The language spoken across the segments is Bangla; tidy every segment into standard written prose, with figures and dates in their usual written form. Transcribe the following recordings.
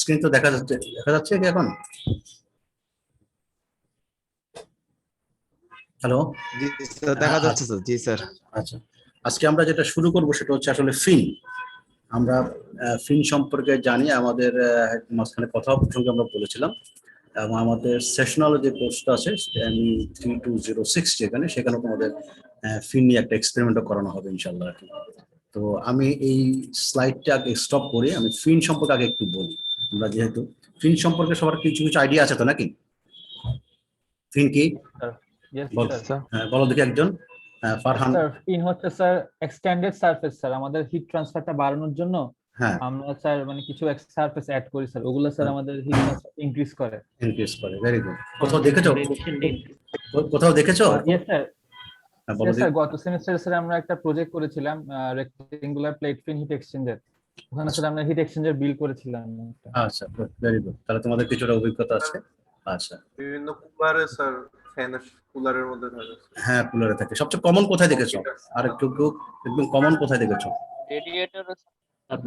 স্ক্রিন তো দেখা যাচ্ছে কি এখন? হ্যালো। জি স্যার, দেখা যাচ্ছে স্যার। জি স্যার। আচ্ছা, আজকে আমরা যেটা শুরু করব সেটা হচ্ছে আসলে ফিন। আমরা ফিন সম্পর্কে জানি, আমাদের মাঝখানে কথা প্রসঙ্গে আমরা বলেছিলাম, এবং আমাদের সেশনাল যে কোর্সটা আছে আমি 3206 সেখানে তোমাদের ফিন নিয়ে একটা এক্সপেরিমেন্টও করানো হবে ইনশাল্লাহ আর কি। তো আমি এই স্লাইডটা আগে স্টপ করে আমি ফিন সম্পর্কে আগে একটু বলি। আমরা যেহেতু ফিন সম্পর্কে সবার কিছু কিছু আইডিয়া আছে তো নাকি? ফিন কি বলো দেখি একজন। ফারহান। স্যার ফিন হচ্ছে স্যার এক্সটেন্ডেড সারফেস স্যার, আমাদের হিট ট্রান্সফারটা বাড়ানোর জন্য হ্যাঁ, আমরা স্যার মানে কিছু সারফেস অ্যাড করি স্যার, ওগুলো স্যার আমাদের হিট ট্রান্সফার ইনক্রিজ করে। ইনক্রিজ করে, ভেরি গুড। কোথাও দেখেছো? Yes sir. হ্যাঁ, বলো স্যার দেখি। গত সেমিস্টারে স্যার আমরা একটা প্রজেক্ট করেছিলাম রেক্টেঙ্গুলার প্লেট ফিন হিট এক্সচেঞ্জার, ওখানে স্যার আমরা হিট এক্সচেঞ্জার বিল করেছিলাম একটা। আচ্ছা, ভেরি গুড, তাহলে তোমাদের কিছুটা অভিজ্ঞতা আছে। আচ্ছা, বিভিন্ন কুলারে স্যার, ফ্যানের কুলারের মধ্যে থাকে। হ্যাঁ কুলারে থাকে। সবচেয়ে কমন কোথায় দেখেছো? আর একটু একদম কমন কোথায় দেখেছো? রেডিয়েটর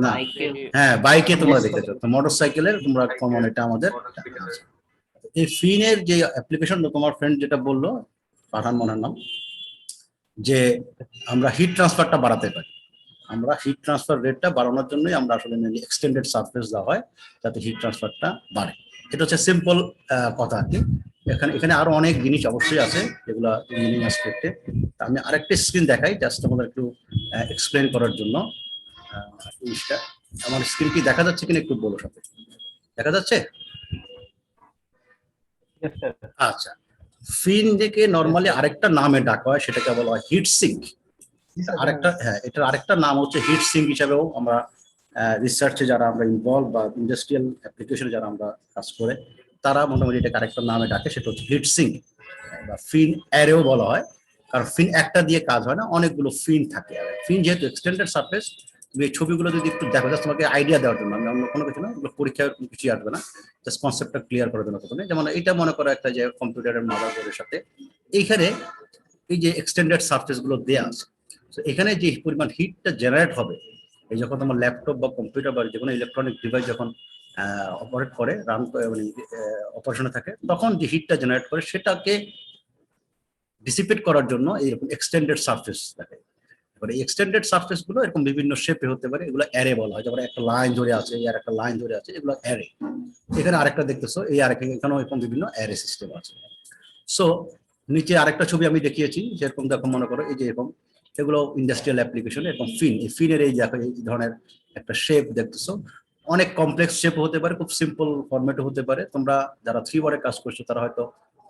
না, হ্যাঁ বাইকে তোমরা দেখেছো, তো মোটর সাইকেলের তোমরা কমন, এটা আমাদের। এই ফিনের যে অ্যাপ্লিকেশন তোমার ফ্রেন্ড যেটা বললো, পাঠান মনের নাম, যে আমরা হিট ট্রান্সফারটা বাড়াতে পারি। আমরা হিট ট্রান্সফার রেটটা বাড়ানোর জন্যই আমরা আসলে এক্সটেন্ডেড সারফেস দেওয়া হয়, যাতে হিট ট্রান্সফারটা বাড়ে। এটা হচ্ছে সিম্পল কথা আর কি। এখানে আরো অনেক জিনিস অবশ্যই আছে যেগুলো ইঞ্জিনিয়ারিং অ্যাসপেক্টে। আমি আরেকটা স্ক্রিন দেখাই জাস্ট তোমাদের একটু এক্সপ্লেন করার জন্য জিনিসটা। আমার স্ক্রিন কি দেখা যাচ্ছে কিনা একটু বলো সাথে। দেখা যাচ্ছে? Yes, sir. আচ্ছা, ফিন থেকে নরমালি আরেকটা নামে ডাকা হয়, সেটাকে বলা হয় হিট সিঙ্ক। এটার আরেকটা নাম হচ্ছে হিট সিঙ্ক হিসাবেও আমরা রিসার্চে যারা আমরা ইনভলভ বা ইন্ডাস্ট্রিয়াল অ্যাপ্লিকেশনে যারা আমরা কাজ করে, তারা মোটামুটি এটাকে আরেকটা নামে ডাকে, সেটা হচ্ছে হিট সিঙ্ক বা ফিন অ্যারেও বলা হয়। কারণ ফিন একটা দিয়ে কাজ হয় না, অনেকগুলো ফিন থাকে। ফিন যেহেতু এক্সটেন্ডেড সারফেস, তুমি এই ছবিগুলো যদি একটু দেখো, জাস্ট তোমাকে আইডিয়া দেওয়ার জন্য, আমি অন্য কোনো কিছু না, এগুলো পরীক্ষায় কিছুই আসবে না, জাস্ট কনসেপ্টটা ক্লিয়ার করার জন্য প্রথমে। যেমন এটা মনে করো একটা যে কম্পিউটারের মাদারবোর্ডের সাথে এইখানে এই যে এক্সটেন্ডেড সারফেস গুলো দেওয়া আছে, তো এখানে যে পরিমাণ হিটটা জেনারেট হবে, এই যখন তোমার ল্যাপটপ বা কম্পিউটার বা যে কোনো ইলেকট্রনিক ডিভাইস যখন অপারেট করে, রান মানে অপারেশনে থাকে, তখন যে হিটটা জেনারেট করে সেটাকে ডিসিপেট করার জন্য এইরকম এক্সটেন্ডেড সারফেস থাকে। এবার এই এক্সটেন্ডেড সারফেস গুলো এরকম বিভিন্ন শেপে হতে পারে, এগুলো অ্যারে বলা হয়। যেমন একটা লাইন ধরে আছে, আর একটা লাইন ধরে আছে, এগুলো অ্যারে। এখানে আরেকটা দেখতেছো, এই আরেকটা, এখানেও এরকম বিভিন্ন অ্যারে সিস্টেম আছে। সো নিচে আরেকটা ছবি আমি দেখিয়েছি, যেরকম দেখো মনে করো এই যে এরকম, এগুলো ইন্ডাস্ট্রিয়াল অ্যাপ্লিকেশন। এরকম ফিন, এই ফিনের এই দেখো এই ধরনের একটা শেপ দেখতেছো, অনেক কমপ্লেক্স শেপ হতে পারে, খুব সিম্পল ফরম্যাটও হতে পারে। তোমরা যারা 3 ওয়ার্ডে কাজ করছো তারা হয়তো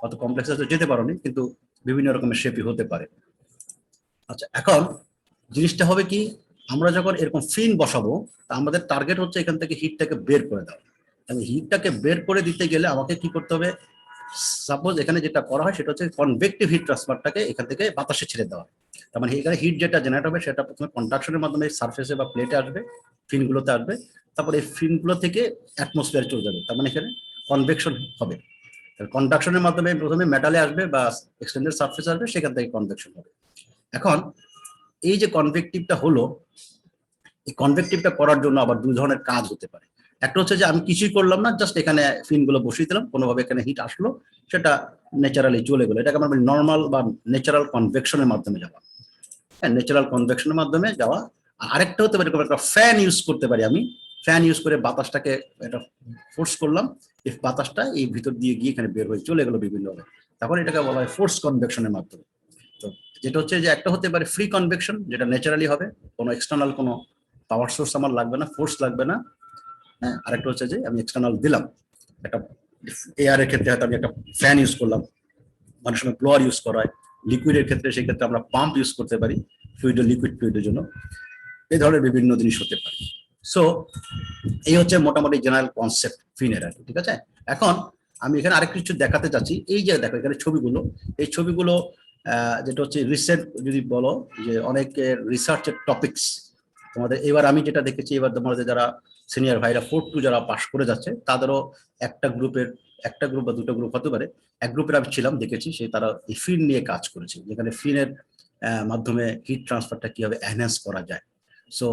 অত কমপ্লেক্স যেতে পারোনি, কিন্তু বিভিন্ন রকমের শেপই হতে পারে। আচ্ছা, এখন জিনিসটা হবে কি, আমরা যখন এরকম ফিন বসাবো, তা আমাদের টার্গেট হচ্ছে এখান থেকে হিটটাকে বের করে দেওয়া। এবং হিটটাকে বের করে দিতে গেলে আমাকে কি করতে হবে? সাপোজ এখানে যেটা করা হয় সেটা হচ্ছে কনভেক্টিভ হিট ট্রান্সফারটাকে এখান থেকে বাতাসে ছেড়ে দেওয়া। তার মানে এখানে হিট যেটা জেনারেট হবে সেটা প্রথমে কন্ডাকশনের মাধ্যমে সারফেসে বা প্লেটে আসবে, ফিনগুলোতে আসবে, তারপরে এই ফিনগুলো থেকে অ্যাটমসফিয়ারে চলে যাবে। তার মানে এখানে কনভেকশন হবে। কন্ডাকশনের মাধ্যমে প্রথমে মেটালে আসবে বা এক্সটেন্ডেড সারফেস আসবে, সেখান থেকে কনভেকশন হবে। এখন এই যে কনভেক্টিভটা হলো, এই কনভেক্টিভটা করার জন্য আবার দুই ধরনের কাজ হতে পারে। একটা হচ্ছে যে আমি কিছুই করলাম না, জাস্ট এখানে ফিনগুলো বসিয়ে দিলাম, কোনোভাবে এখানে হিট আসলো, সেটা ন্যাচারালি চলে গেলো, এটাকে আমরা নর্মাল বা ন্যাচারাল কনভেকশনের মাধ্যমে যাওয়া। হ্যাঁ, ন্যাচারাল কনভেকশনের মাধ্যমে যাওয়া। আরেকটা হতে পারে একটা ফ্যান ইউজ করতে পারি আমি, ফ্যান ইউজ করে বাতাসটাকে এটা ফোর্স করলাম, এই বাতাসটা এই ভিতর দিয়ে গিয়ে এখানে বের হয়ে চলে গেলো বিভিন্নভাবে, তখন এটাকে বলা হয় ফোর্স কনভেকশনের মাধ্যমে। তো যেটা হচ্ছে যে একটা হতে পারে ফ্রি কনভেকশন, যেটা ন্যাচারালি হবে, কোনো এক্সটার্নাল কোনো পাওয়ার সোর্স আমার লাগবে না, ফোর্স লাগবে না। হ্যাঁ, আরেকটা হচ্ছে যে আমি এক্সটার্নাল দিলাম, একটা এয়ারের ক্ষেত্রে হয়তো আমি একটা ফ্যান ইউজ করলাম, অনেক সময় ব্লোয়ার ইউজ করা হয়। লিকুইডের ক্ষেত্রে সেই ক্ষেত্রে আমরা পাম্প ইউজ করতে পারি লিকুইড ফ্লুইডের জন্য। এই ধরনের বিভিন্ন জিনিস হতে পারে। সো এই হচ্ছে মোটামুটি জেনারেল কনসেপ্ট ফিনের আর কি, ঠিক আছে। এখন আমি এখানে আরেক কিছু দেখাতে চাচ্ছি। এই যে দেখো এখানে ছবিগুলো, এই ছবিগুলো যেটা হচ্ছে রিসেন্ট যদি বলো যে অনেকের রিসার্চের টপিকস তোমাদের। এবার আমি যেটা দেখেছি, এবার তোমাদের যারা সিনিয়র ভাইরা 4-2 যারা পাশ করে যাচ্ছে, তাদেরও একটা গ্রুপ বা দুটো গ্রুপ হতে পারে, এক গ্রুপের আমি ছিলাম, দেখেছি সে তারা এই ফিন নিয়ে কাজ করেছে, যেখানে ফিনের মাধ্যমে হিট ট্রান্সফারটা কিভাবে এনহ্যান্স করা যায়। সো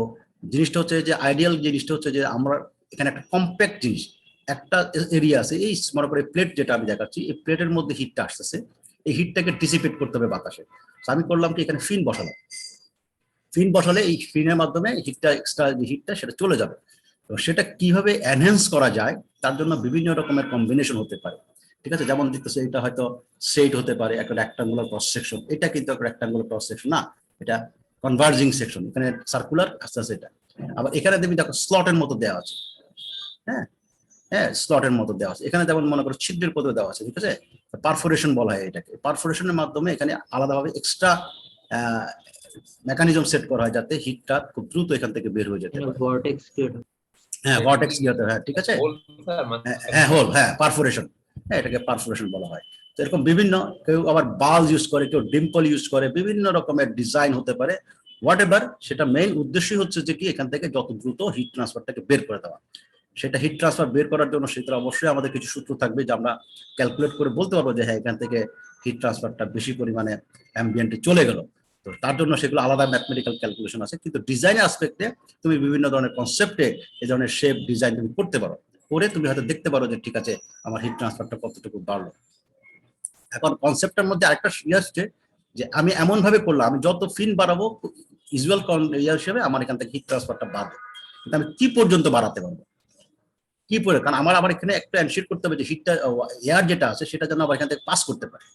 জিনিসটা হচ্ছে যে আইডিয়াল জিনিসটা হচ্ছে যে আমরা এখানে একটা কম্প্যাক্ট জিনিস, একটা এরিয়া আছে, এই মনে করে প্লেট যেটা আমি দেখাচ্ছি, এই প্লেটের মধ্যে হিটটা আসতেছে, এই হিটটাকে ডিসিপেট করতে হবে বাতাসে। আমি করলাম কি এখানে ফিন বসালাম, ফিন বসালে এই ফিনের মাধ্যমে হিটটা, এক্সট্রা যে হিটটা সেটা চলে যাবে। তো সেটা কিভাবে এনহ্যান্স করা যায় তার জন্য বিভিন্ন রকমের কম্বিনেশন হতে পারে, ঠিক আছে। যেমন দেখতেছে এটা হয়তো সেট হতে পারে একটা রেক্টাঙ্গুলার ক্রস সেকশন, এটা কিন্তু একটা রেক্টাঙ্গুলার ক্রস সেকশন না, এটা কনভার্জিং সেকশন, এখানে সার্কুলার আস্তে আস্তে এটা। আবার এখানে দেখবি দেখো স্লটের মতো দেওয়া আছে, হ্যাঁ হ্যাঁ স্লটের মতো দেওয়া আছে, এখানে যেমন মনে করো ছিদ্রের পথে দেওয়া আছে, ঠিক আছে। পারফোরেশন বলা হয় এটাকে, পারফোরেশনের মাধ্যমে এখানে আলাদাভাবে এক্সট্রা মেকানিজম সেট করা হয় যাতে হিটটা খুব দ্রুত এখান থেকে বের হয়ে যেতে পারে। vortex create হয়। হ্যাঁ ভর্টেক্স ইয়েতে, হ্যাঁ ঠিক আছে, হ্যাঁ হোল, হ্যাঁ পারফোরেশন, হ্যাঁ এটাকে পারফোরেশন বলা হয়। তো এরকম বিভিন্ন, কেউ আবার বাল ইউজ করে, কেউ ডিম্পল ইউজ করে, বিভিন্ন রকমের ডিজাইন হতে পারে, হোয়াট এভার। সেটা মেইন উদ্দেশ্যই হচ্ছে যে কি এখান থেকে যত দ্রুত হিট ট্রান্সফারটাকে বের করে দেওয়া। সেটা হিট ট্রান্সফার বের করার জন্য সেটা অবশ্যই আমাদের কিছু সূত্র থাকবে যে আমরা ক্যালকুলেট করে বলতে পারবো যে হ্যাঁ এখান থেকে হিট ট্রান্সফারটা বেশি পরিমাণে অ্যাম্বিয়েন্টে চলে গেল। তো তার জন্য সেগুলো আলাদা ম্যাথমেটিক্যাল ক্যালকুলেশন আছে, কিন্তু ডিজাইন অ্যাসপেক্টে তুমি বিভিন্ন ধরনের কনসেপ্টে এই ধরনের শেপ ডিজাইন তুমি করতে পারো, করে তুমি হয়তো দেখতে পারো যে ঠিক আছে আমার হিট ট্রান্সফারটা কতটুকু বাড়লো। এখন কনসেপ্টের মধ্যে আরেকটা ইয়ে আসছে যে আমি এমন ভাবে করলাম, আমি যত ফিন বাড়াবো ইউজুয়াল ইয়ে হিসেবে আমার এখান থেকে হিট ট্রান্সফারটা বাড়বে, কিন্তু আমি কি পর্যন্ত বাড়াতে পারবো, কি পরে, কারণ আমার এখানে একটা এনশিওর করতে হবে যে হিটটা এয়ার যেটা আছে সেটা যেন আবার এখান থেকে পাস করতে পারে,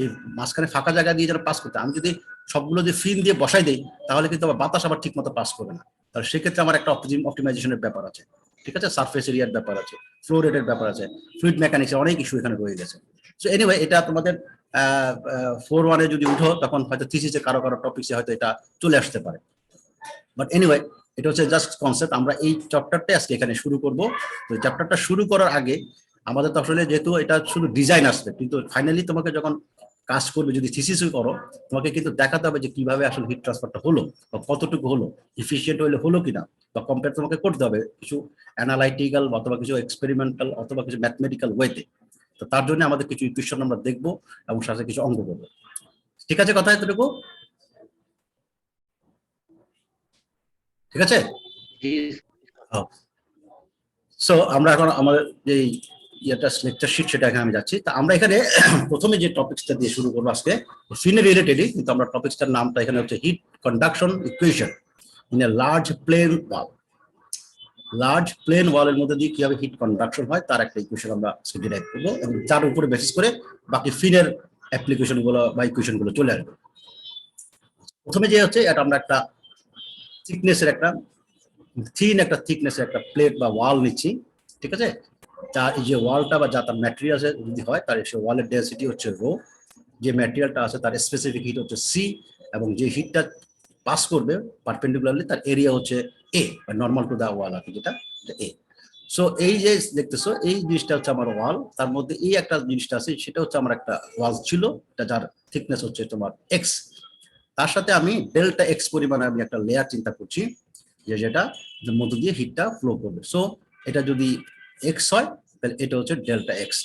এই মাঝখানে ফাঁকা জায়গা দিয়ে যেন পাস করতে। আমি যদি সবগুলো যে ফিন দিয়ে বসাই দিই তাহলে কিন্তু আবার বাতাস আবার ঠিক মতো পাস করবে না, তাহলে সেক্ষেত্রে আমার একটা অপটিমাইজেশনের ব্যাপার আছে, ঠিক আছে, সারফেস এরিয়ার ব্যাপার আছে, ফ্লো রেটের ব্যাপার আছে, ফ্লুইড মেকানিক্সের অনেক ইস্যু এখানে রয়ে গেছে। সো এনিওয়ে এটা তোমাদের 4-1 যদি উঠো তখন হয়তো থিসিসে কারো কারো টপিক্সে হয়তো এটা চলে আসতে পারে, বাট এনিওয়ে এটা হচ্ছে জাস্ট কনসেপ্ট। আমরা এই চ্যাপ্টারটা আজকে এখানে শুরু করব। তো চ্যাপ্টারটা শুরু করার আগে আমাদের তো আসলে যেহেতু এটা শুধু ডিজাইন আসবে, কিন্তু ফাইনালি তোমাকে যখন কাজ করবে, যদি থিসিস করো, তোমাকে কিন্তু দেখাতে হবে যে কিভাবে আসলে হিট ট্রান্সফারটা হলো বা কতটুকু হলো, ইফিশিয়েন্ট হলো কিনা, বা কম্পেয়ার তোমাকে করতে হবে কিছু অ্যানালাইটিক্যাল অথবা কিছু এক্সপেরিমেন্টাল অথবা কিছু ম্যাথমেটিক্যাল ওয়েতে। তো তার জন্য আমাদের কিছু ইকুয়েশন আমরা দেখবো এবং সাথে কিছু অঙ্ক করবো, ঠিক আছে, কথা এতটুকু ঠিক আছে। সো আমরা এখন আমাদের যে ইয়েটা লেকচার শিট সেটা এখানে আমি যাচ্ছি। তা আমরা এখানে প্রথমে যে টপিকসটা দিয়ে শুরু করবো আজকে ফিনে রিলেটেডই, কিন্তু আমরা টপিকসটার নামটা এখানে হচ্ছে heat conduction equation in a large plane wall. Large plane ওয়ালের মধ্যে দিয়ে কিভাবে হিট কন্ডাকশন হয় তার একটা ইকুয়েশন আমরা ডিরাইভ করবো, এবং যার উপরে বেসিস করে বাকি ফিনের অ্যাপ্লিকেশন গুলো বা ইকুয়েশন গুলো চলে আসবে। প্রথমে যে হচ্ছে এটা আমরা একটা থিকনেসের একটা থিকনেসের একটা প্লেট বা ওয়াল নিচ্ছি, ঠিক আছে। যা এই যে ওয়ালটা বা যা তার ম্যাটেরিয়াল যদি হয় তার সে ওয়ালের ডেন্সিটি হচ্ছে রো, যে ম্যাটেরিয়ালটা আছে তার স্পেসিফিক হিট হচ্ছে সি, এবং যে হিটটা পাস করবে পারপেন্ডিকুলারলি তার এরিয়া হচ্ছে এ, বা নর্মাল টু দা ওয়াল আর কি, যেটা এ। সো এই যে দেখতেছো এই জিনিসটা হচ্ছে আমার ওয়াল, তার মধ্যে এই একটা জিনিসটা আছে সেটা হচ্ছে আমার একটা ওয়াল ছিল, এটা যার থিকনেস হচ্ছে তোমার এক্স। তার সাথে আমি ডেল্টা এক্স পরিমাণে আমি একটা লেয়ার চিন্তা করছি যেটা মধ্য দিয়ে হিটটা ফ্লো করবে। সো এটা যদি এক্স হয় তাহলে এটা হচ্ছে delta x.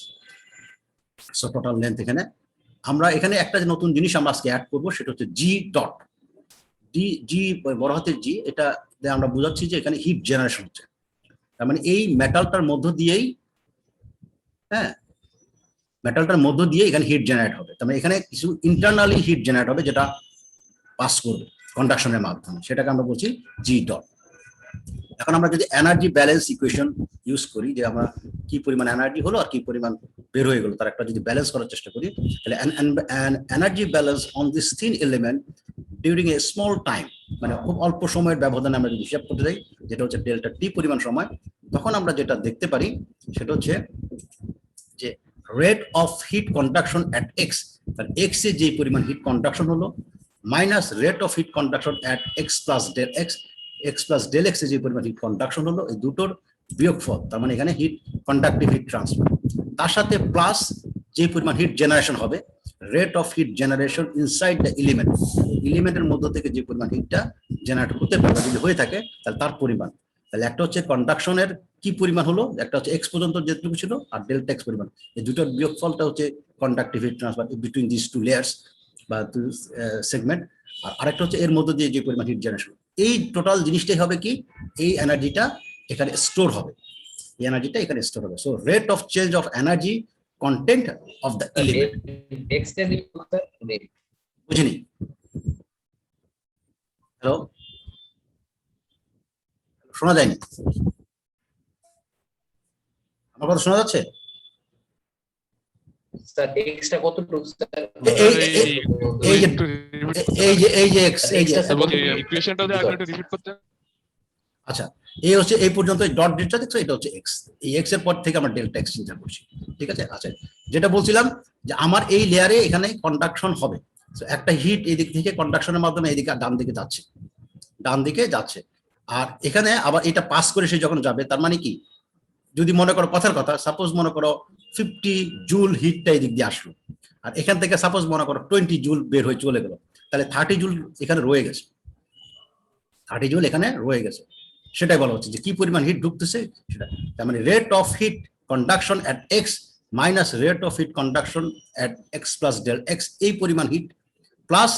So total length এখানে আমরা এখানে একটা নতুন জিনিস আমরা আজকে অ্যাড করবো, সেটা হচ্ছে জি ডট জি বড় হাতের জি। এটা আমরা বোঝাচ্ছি যে এখানে হিট জেনারেশন হচ্ছে, তার মানে এই মেটালটার মধ্য দিয়েই, হ্যাঁ মেটালটার মধ্য দিয়ে এখানে হিট জেনারেট হবে। তার মানে এখানে কিছু ইন্টারনালি হিট জেনারেট হবে যেটা পাস করবে কন্ডাকশনের মাধ্যমে, সেটাকে আমরা বলছি জি ডট। এখন আমরা যদি এনার্জি ব্যালেন্স ইকুয়েশন ইউজ করি, যে আমরা কি পরিমাণ এনার্জি হলো আর কি পরিমাণ বের হয়ে গেলো তার একটা যদি ব্যালেন্স করার চেষ্টা করি, তাহলে energy balance on this thin element during a small time, মানে খুব অল্প সময়ের ব্যবধানে আমরা যদি হিসাব করতে যাই, যেটা হচ্ছে ডেল্টা টি পরিমাণ সময়, তখন আমরা যেটা দেখতে পারি সেটা হচ্ছে যে rate of heat conduction at X, তার এক্স এ যে পরিমাণ হিট কন্ডাকশন হলো minus rate of heat conduction at X plus del X, X plus del X এ যে পরিমাণ হিট কন্ডাকশন হলো, এই দুটোর বিয়োগফল, তার মানে এখানে হিট কন্ডাক্টিভ হিট ট্রান্সফার, তার সাথে প্লাস যে পরিমাণ হিট জেনারেশন হবে, rate of heat generation inside the element, এলিমেন্টের মধ্য থেকে যে পরিমাণ হিটটা জেনারেট হতে পারে যদি হয়ে থাকে তাহলে তার পরিমাণ। তাহলে একটা হচ্ছে কন্ডাকশনের কি পরিমাণ হলো, একটা হচ্ছে এক্স পর্যন্ত যেটুকু ছিল, আর ডেল্টা এক্স পরিমাণ, এই দুটোর বিয়োগফলটা হচ্ছে conductive heat transfer between this two layers বা সেগমেন্ট, আর আরেকটা হচ্ছে এর মধ্য দিয়ে যে পরিমাণ হিট জেনারেশন। এই টোটাল জিনিসটাই হবে কি, এই এনার্জিটা এখানে স্টোর হবে, এই এনার্জিটা এখানে স্টোর হবে। So rate of change of energy content of the element. বুঝিনি? হ্যালো, শোনা যায়নি? আমার কথা শোনা যাচ্ছে? স্যার এক্সট্রা কতটুকু স্যার? এই যে এই যে x, এই যে ইকুয়েশনটা দিয়ে আরেকটু রিপিট করতে। আচ্ছা, এই হচ্ছে এই পর্যন্ত ডট ডেল্টা দেখছো, এটা হচ্ছে এক্স। এই এক্স এর পর থেকে আমরা ডেল্টা এক্স চিন্তা করছি, ঠিক আছে? আচ্ছা, যেটা বলছিলাম যে আমার এই লেয়ারে এখানে কন্ডাকশন হবে। So, একটা হিট এই দিক থেকে কন্ডাকশনের মাধ্যমে এইদিকে ডান দিকে যাচ্ছে, ডান দিকে যাচ্ছে। আর এখানে আবার এটা পাস করে সে যখন যাবে, তার মানে কি, যদি মনে করো কথার কথা, সাপোজ মনে করো 50 জুল হিটটা এই দিক দিয়ে আসলো, আর এখান থেকে সাপোজ মনে করো 20 জুল বের হয়ে চলে গেল, তাহলে 30 জুল এখানে রয়ে গেছে, 30 জুল এখানে রয়ে গেছে। সেটাই বলা হচ্ছে যে কি পরিমাণ হিট ঢুকতেছে সেটা। তার মানে rate of heat conduction at X minus rate of heat conduction at X plus del X, এই পরিমাণ heat plus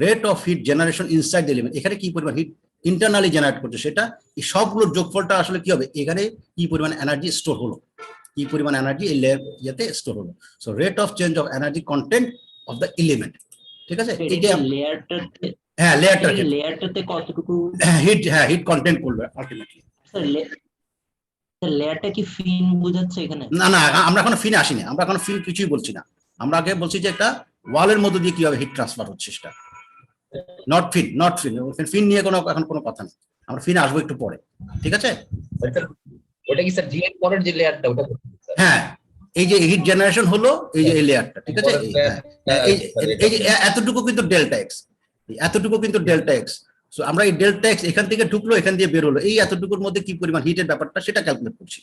rate of heat generation inside element, এখানে কি পরিমাণ হিট ইন্টারনালি জেনারেট করছে সেটা, এই সবগুলোর যোগফলটা আসলে কি হবে, এখানে কি পরিমাণ এনার্জি স্টোর হলো, কি পরিমাণ এনার্জি এই ইয়েতে স্টোর হলো। So rate of change of energy content of the element, ঠিক আছে? এইটা লেয়ারটাতে, হ্যাঁ লেয়ারটা লেয়ারটাতে কতটুকু হিট কন্টেন্ট করবে আলটিমেটলি। স্যার লেয়ারটা কি ফিন বোঝাচ্ছে এখানে? না না, আমরা এখন ফিনে আসিনি, আমরা এখন ফিন কিছুই বলছি না, আমরা আগে বলছি যে একটা ওয়ালের মধ্যে দিয়ে কিভাবে হিট ট্রান্সফার হচ্ছে সেটা, নট ফিন, নট ফিন। ফিন নিয়ে কোনো এখন কোনো কথা নেই, আমরা ফিনে আসবো একটু পরে, ঠিক আছে? ওটা কি স্যার জি এর পরের যে লেয়ারটা ওটা? হ্যাঁ, এই যে হিট জেনারেশন হলো, এই যে এই লেয়ারটা, ঠিক আছে? এই যে এতটুকু কিন্তু ডেল্টা এক্স, এতটুকু কিন্তু ডেল্টা এক্স। সো আমরা এই ডেল্টা এক্স এখান থেকে ঢুকলো, এখান দিয়ে বের হলো, এই এতটুকুর মধ্যে কি পরিমাণ হিটের ব্যাপারটা সেটা ক্যালকুলেট করছি,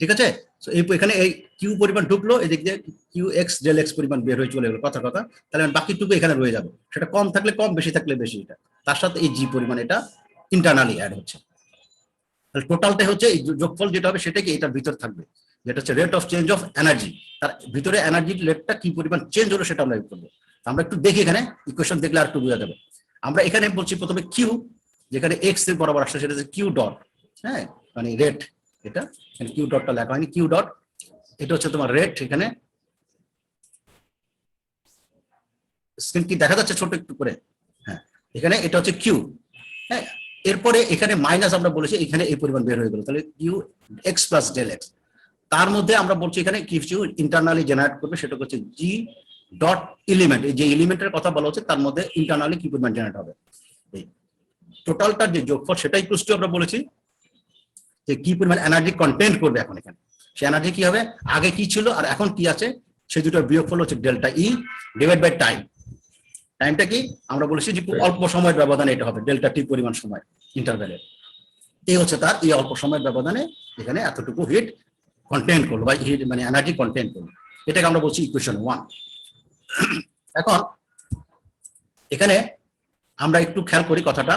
ঠিক আছে? সো এই এখানে এই কিউ পরিমাণ ঢুকলো, এদিক দিয়ে কিউ এক্স ডেল এক্স পরিমাণ বের হয়ে চলে গেলো, কথা কথা, তাহলে বাকিটুকু এখানে রয়ে যাবে, সেটা কম থাকলে কম, বেশি থাকলে বেশি, এটা তার সাথে এই জি পরিমাণ এটা ইন্টারনালি অ্যাড হচ্ছে। তাহলে টোটালটা হচ্ছে এই যোগফল যেটা হবে সেটা কি এটার ভিতর থাকবে, যেটা হচ্ছে rate of change of energy, তার ভিতরে এনার্জির রেটটা কি পরিমাণ চেঞ্জ হলো সেটা আমরা করবো। আমরা একটু দেখি এখানে ইকুয়েশন দেখলে আর একটু বোঝা যাবে। আমরা এখানে বলছি প্রথমে কিউ, যেখানে এক্স এর বরাবর আসছে সেটা হচ্ছে কিউ ডট, হ্যাঁ মানে রেট, এটা এখানে কিউ ডটটা লেখা হয়নি, কিউ ডট, এটা হচ্ছে তোমার রেট। এখানে স্ক্রিন কি দেখা যাচ্ছে ছোট একটু করে? হ্যাঁ, এখানে এটা হচ্ছে কিউ, হ্যাঁ। এরপরে এখানে মাইনাস আমরা বলেছি, এখানে এই পরিমাণ বের হয়ে গেল, তাহলে Q X plus del X. তার মধ্যে আমরা বলছি এখানে কিছু ইন্টারনালি জেনারেট করবে, সেটা হচ্ছে জি ডট এলিমেন্ট, এই যে এলিমেন্টের কথা বলা হচ্ছে তার মধ্যে ইন্টারনালি কি পরিমাণ জেনারেট হবে, এই টোটালটার যে যোগফল সেটাই ইকুয়াল টু আমরা বলেছি যে কি পরিমাণ এনার্জি কন্টেন্ট করবে এখন এখানে, সে এনার্জি কি হবে, আগে কি ছিল আর এখন কি আছে, সেই দুটোর বিয়োগফল হচ্ছে delta E divide by time. টাইমটা কি আমরা বলেছি যে খুব অল্প সময়ের ব্যবধানে এটা হবে, ডেল্টা টি পরিমাণ সময় ইন্টারভ্যালের, এই হচ্ছে তার এই অল্প সময়ের ব্যবধানে এখানে এতটুকু হিট কন্টেন্ট করলো বা হিট মানে এনার্জি কন্টেন্ট করলো, এটাকে আমরা বলছি ইকুয়েশন 1। এখন এখানে আমরা একটু খেয়াল করি কথাটা,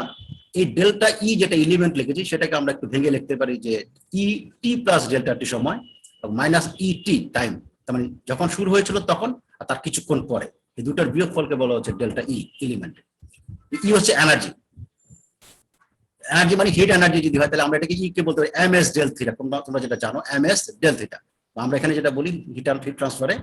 এই ডেল্টা ই যেটা এলিমেন্ট লিখেছি সেটাকে আমরা একটু ভেঙে লিখতে পারি যে ই টি প্লাস ডেল্টা টি সময় মাইনাস ই টি টাইম, তার মানে যখন শুরু হয়েছিল তখন আর তার কিছুক্ষণ পরে, এই দুটার বিয়োগফলকে বলা হচ্ছে ডেল্টা ই এলিমেন্ট। ই হচ্ছে এনার্জি, এনার্জি মানে হিট এনার্জি যদি হয় তাহলে আমরা এটাকে ই কে বলতে পারি এম এস ডেল থিটা, তোমরা যেটা জানো এম এস ডেল থিটা। আমরা এখানে যেটা বলি হিট ট্রান্সফারে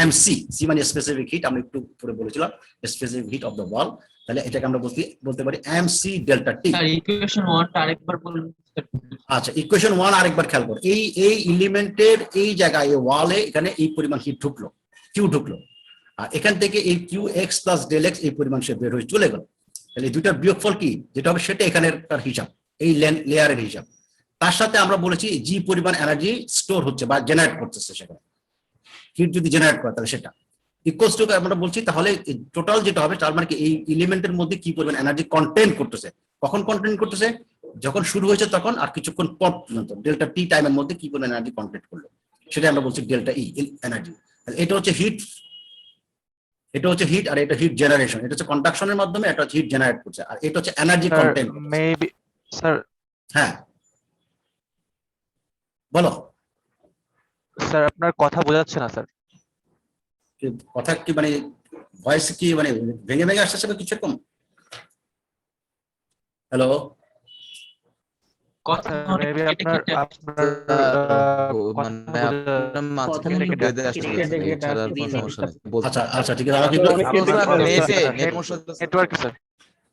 এম সি, সি মানে স্পেসিফিক হিট, আমরা একটু পরে বলেছিলাম স্পেসিফিক হিট অফ দ্য ওয়াল, তাহলে এটাকে আমরা বলতে পারি এম সি ডেল্টা টি। স্যার ইকুয়েশন 1টা আরেকবার বলুন। আচ্ছা, ইকুয়েশন 1 আরেকবার খেয়াল করো, এই এলিমেন্টের এই জায়গায় এই ওয়ালে এখানে এই পরিমাণ হিট ঢুকলো, কিউ ঢুকলো, আর এখান থেকে এই Q X plus del X এই পরিমাণ সে বের হয়ে চলে গেল, তাহলে এই দুইটার বিয়োগফল কি যেটা হবে সেটা এখানের তার হিসাব, এই লেয়ারের হিসাব। তার সাথে আমরা বলেছি জি পরিমাণ এনার্জি স্টোর হচ্ছে বা জেনারেট করতেছে, সেখানে হিট যদি জেনারেট করে তাহলে সেটা ইকুয়ালস টু আমরা বলছি, তাহলে টোটাল যেটা হবে তার মানে কি এই এলিমেন্টের মধ্যে কি পরিমাণ এনার্জি কন্টেন্ট করতেছে, কখন কন্টেন্ট করতেছে, যখন শুরু হয়েছে তখন আর কিছুক্ষণ পর পর্যন্ত ডেল্টা টি টাইমের মধ্যে কি পরিমাণ এনার্জি কন্টেন্ট করলো সেটা আমরা বলছি ডেল্টা ই এনার্জি। এটা হচ্ছে হিট, এটা হচ্ছে হিট, আর এটা হিট জেনারেশন, এটা হচ্ছে কন্ডাকশনের মাধ্যমে এটা হিট জেনারেট করছে, আর এটা হচ্ছে এনার্জি কন্টেন্ট। মেবি স্যার, হ্যাঁ বলো স্যার আপনার কথা বোঝা যাচ্ছে না স্যার। কথা কি মানে ভয়েস কি মানে ভেঙে ভেঙে আসছে কিছু এরকম? হ্যালো কথা স্যার মেবি কেটে আপনার কেটে আপনার কথা মানে বোঝা আপনার মাঝখানে কথা একটু বেঁধে আসছে কেটে কেটে এছাড়া আর কোনো আসছে। সমস্যা নেই বলতে আচ্ছা আচ্ছা ঠিক আছে, আমাকে একটু আপনার স্যার আপনার নেটে স্যার নেট সমস্যা নেটওয়ার্কে স্যার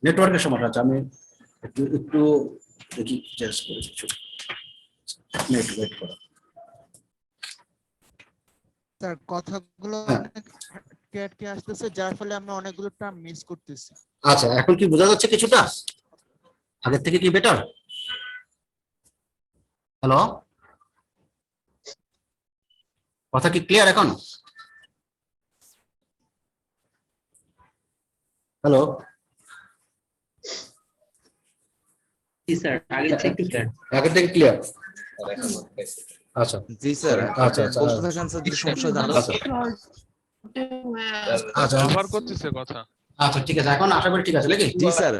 নেটওয়ার্কের সমস্যা আছে, আমি একটু একটু দেখি চেঞ্জ করে কিছু নেট ওয়েট করো। স্যার কথাগুলো হ্যাঁ। অনেক আটকে আটকে আসতেছে, যার ফলে আমরা অনেকগুলো টার্ম মিস করতেছি। আচ্ছা এখন কি বোঝা যাচ্ছে কিছুটা, আগের থেকে কি বেটার? হ্যালো, কথা কি ক্লিয়ার এখন? হ্যালো, জি স্যার আগের থেকে একটু clear। আগের থেকে ক্লিয়ার? আচ্ছা জি স্যার আচ্ছা আচ্ছা বলতে থাকেন স্যার যে সমস্যা জানাচ্ছি আচ্ছা ব্যবহার করতেছে কথা। আচ্ছা ঠিক আছে, এখন আশা করি ঠিক আছে নাকি? জি স্যার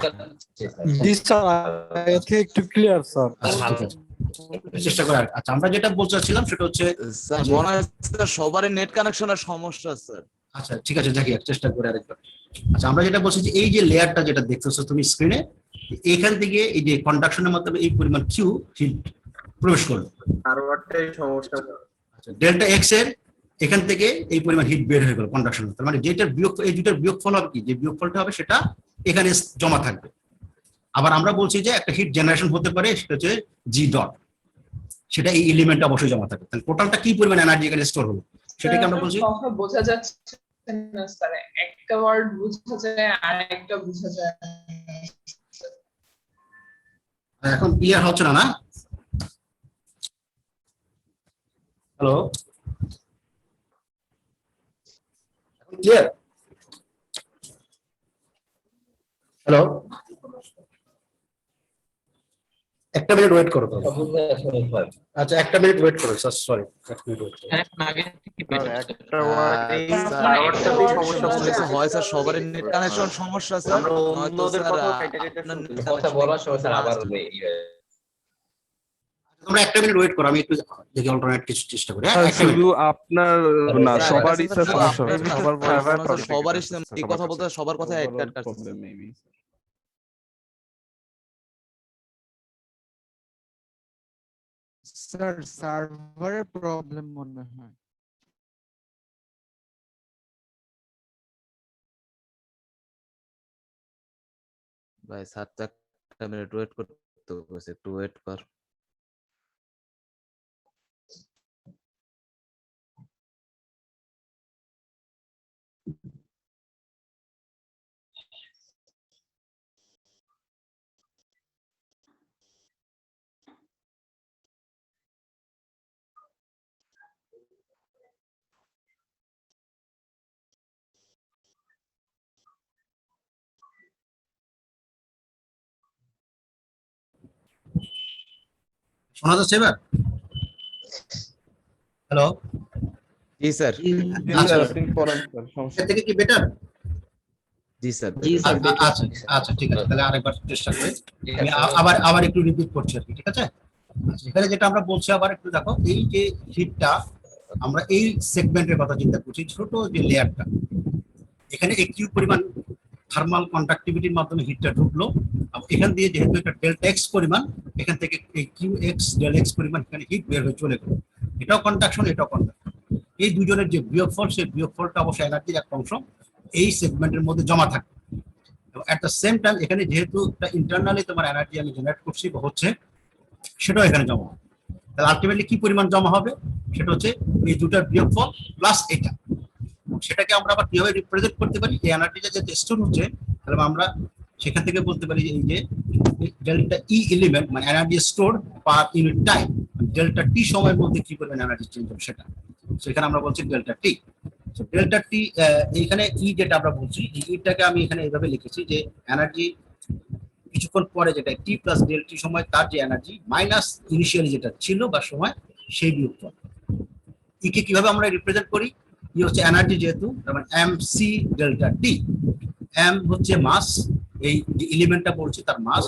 একটু ক্লিয়ার স্যার। আচ্ছা ঠিক আছে, চেষ্টা করে আচ্ছা আমরা যেটা বলতে চাচ্ছিলাম সেটা হচ্ছে, স্যার মনে হয় স্যার সবারই নেট কানেকশনের সমস্যা স্যার। আচ্ছা ঠিক আছে দেখি চেষ্টা করে আরেকবার। আচ্ছা আমরা যেটা বলছি যে এই যে লেয়ারটা যেটা দেখতেছো তুমি স্ক্রিনে, এখান থেকে এই যে কন্ডাকশনের মাধ্যমে এই পরিমাণ কিউ হিট প্রবেশ করলো, সার্ভারটাই সমস্যা। আচ্ছা ডেল্টা এক্স এর এখান থেকে এই পরিমাণ হিট বের হয়ে গেল কন্ডাকশন, তার মানে যেটার বিয়োগ, এই দুটার বিয়োগফল হবে কি, যে বিয়োগফলটা হবে সেটা এখানে জমা থাকবে। আবার আমরা বলছি যে একটা হিট জেনারেশন হতে পারে, সেটা হচ্ছে জি ডট, সেটা এই এলিমেন্টটা অবশ্যই জমা থাকবে। তাহলে টোটালটা কি পরিমাণ এনার্জি এখানে স্টোর হলো সেটাকে আমরা বলছি। কথা বোঝা যাচ্ছে না স্যার, একটা ওয়ার্ড বোঝা যায় আর একটা বোঝা যায় না। এখন ক্লিয়ার হচ্ছে না, না? হ্যালো, এখন ক্লিয়ার? হ্যালো, একটা মিনিট ওয়েট করো তাহলে। আচ্ছা একটা মিনিট ওয়েট করো স্যার, সরি এক মিনিট ওয়েট করো। এখন আগের থেকে better, স্যার। একটা ওয়ার্ড এই সার্ভারটাতেই সমস্যা হচ্ছে। হয় স্যার সবারই নেট কানেকশন সমস্যা স্যার, আমরা নয়তো অন্যদের স্যার কথা কেটে কেটে আপনার শুনছি। net কথা connection বলার সময় স্যার আবার তোমরা একটা মিনিট ওয়েট করো, আমি একটু দেখি অল্টারনেট কিছু চেষ্টা করি। হ্যাঁ, একটা মিনিট। শুধু আপনার না স্যার, সবারই স্যার, স্যার সমস্যা আপনার হচ্ছে। স্যার, সবার সবার প্রবলেম সবারই এই কথা বলতে সবার কথা একটা কাটছে। স্যার সার্ভারের প্রবলেম মনে হয়। ভাই স্যার তো একটা মিনিট ওয়েট করতে বলছে, একটু ওয়েট কর। শোনা যাচ্ছে এবার? হ্যালো, জি স্যার, আচ্ছা এর থেকে কি বেটার? জি স্যার, জি স্যার আচ্ছা আচ্ছা ঠিক আছে, তাহলে আরেকবার চেষ্টা করি। আমি আবার আবার একটু রিপিট করছি আর কি, ঠিক আছে? আচ্ছা, এখানে যেটা আমরা বলছি আবার একটু দেখো, এই যে হিটটা আমরা এই সেগমেন্টের কথা চিন্তা করছি, ছোট যে লেয়ারটা, এখানে একটু পরিমাণ থার্মাল কন্ডাক্টিভিটির মাধ্যমে হিটটা ঢুকলো, এখান দিয়ে যেহেতু এটা ডেল্টা এক্স পরিমাণ, এখান থেকে এই কিউ এক্স ডেল এক্স পরিমাণ এখানে হিট বের হয়ে চলে গেল, এটাও কন্ডাকশন এটাও কন্ডাকশন। এই দুজনের যে বিয়োগফল, সেই বিয়োগফলটা অবশ্যই এনার্জির একটা অংশ এই সেগমেন্টের মধ্যে জমা থাকে। এবং এট দ্য সেম টাইম এখানে যেহেতু ইন্টারনালি তোমার এনার্জি আমি জেনারেট করছি বা হচ্ছে, সেটাও এখানে জমা হবে। তাহলে আলটিমেটলি কি পরিমাণ জমা হবে, সেটা হচ্ছে এই দুটার বিয়োগফল প্লাস এটা। সেটাকে আমরা আবার কিভাবে রিপ্রেজেন্ট করতে পারি, এই এনার্জিটা যে স্টোর হচ্ছে, তাহলে আমরা সেখান থেকে বলতে পারি যে এই যে ডেল্টা ই এলিমেন্ট মানে energy store per unit time, delta T সময়ের মধ্যে কি পরিমাণ এনার্জি চেঞ্জ হবে সেটা, সেখানে আমরা বলছি ডেল্টা টি। ডেল্টা টি এইখানে ই যেটা আমরা বলছি, ইটাকে আমি এখানে এইভাবে লিখেছি যে এনার্জি কিছুক্ষণ পরে যেটা টি প্লাস ডেল টি সময় তার যে এনার্জি মাইনাস ইনিশিয়ালি যেটা ছিল বা সময় সেই বিয়োগফল। ইকে কিভাবে আমরা রিপ্রেজেন্ট করি, ই হচ্ছে এনার্জি যেহেতু, তার মানে এম সি ডেল্টা টি। এম হচ্ছে মাস, এই যে এলিমেন্টটা বলছি তার মাস,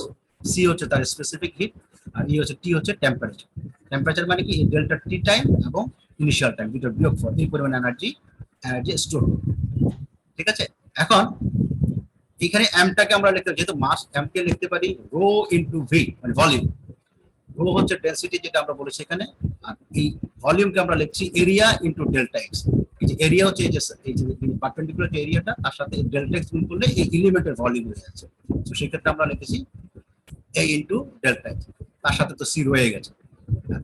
সি হচ্ছে তার স্পেসিফিক হিট, আর ই হচ্ছে টি হচ্ছে টেম্পারেচার। টেম্পারেচার মানে কি ডেল্টা টি টাইম এবং ইনিশিয়াল টাইম দুটোর বিয়োগফল, এই পরিমাণ এনার্জি স্টোর হবে। ঠিক আছে, এখন এখানে এমটাকে আমরা লিখতে, যেহেতু মাস এম কে লিখতে পারি রো ইনটু ভি মানে ভলিউম, রো হচ্ছে ডেনসিটি যেটা আমরা বলেছি এখানে, আর এই ভলিউমকে আমরা লিখছি এরিয়া ইনটু ডেল্টা এক্স। এই যে এরিয়া হচ্ছে এই যে পারপেন্ডিকুলার যে এরিয়াটা তার সাথে ডেল্টা এক্স গুণ করলে এই এলিমেন্টের ভলিউম হয়ে যাচ্ছে। তো সেই ক্ষেত্রে আমরা লিখেছি a ইনটু ডেল্টা এক্স, তার সাথে তো সি রয়ে গেছে,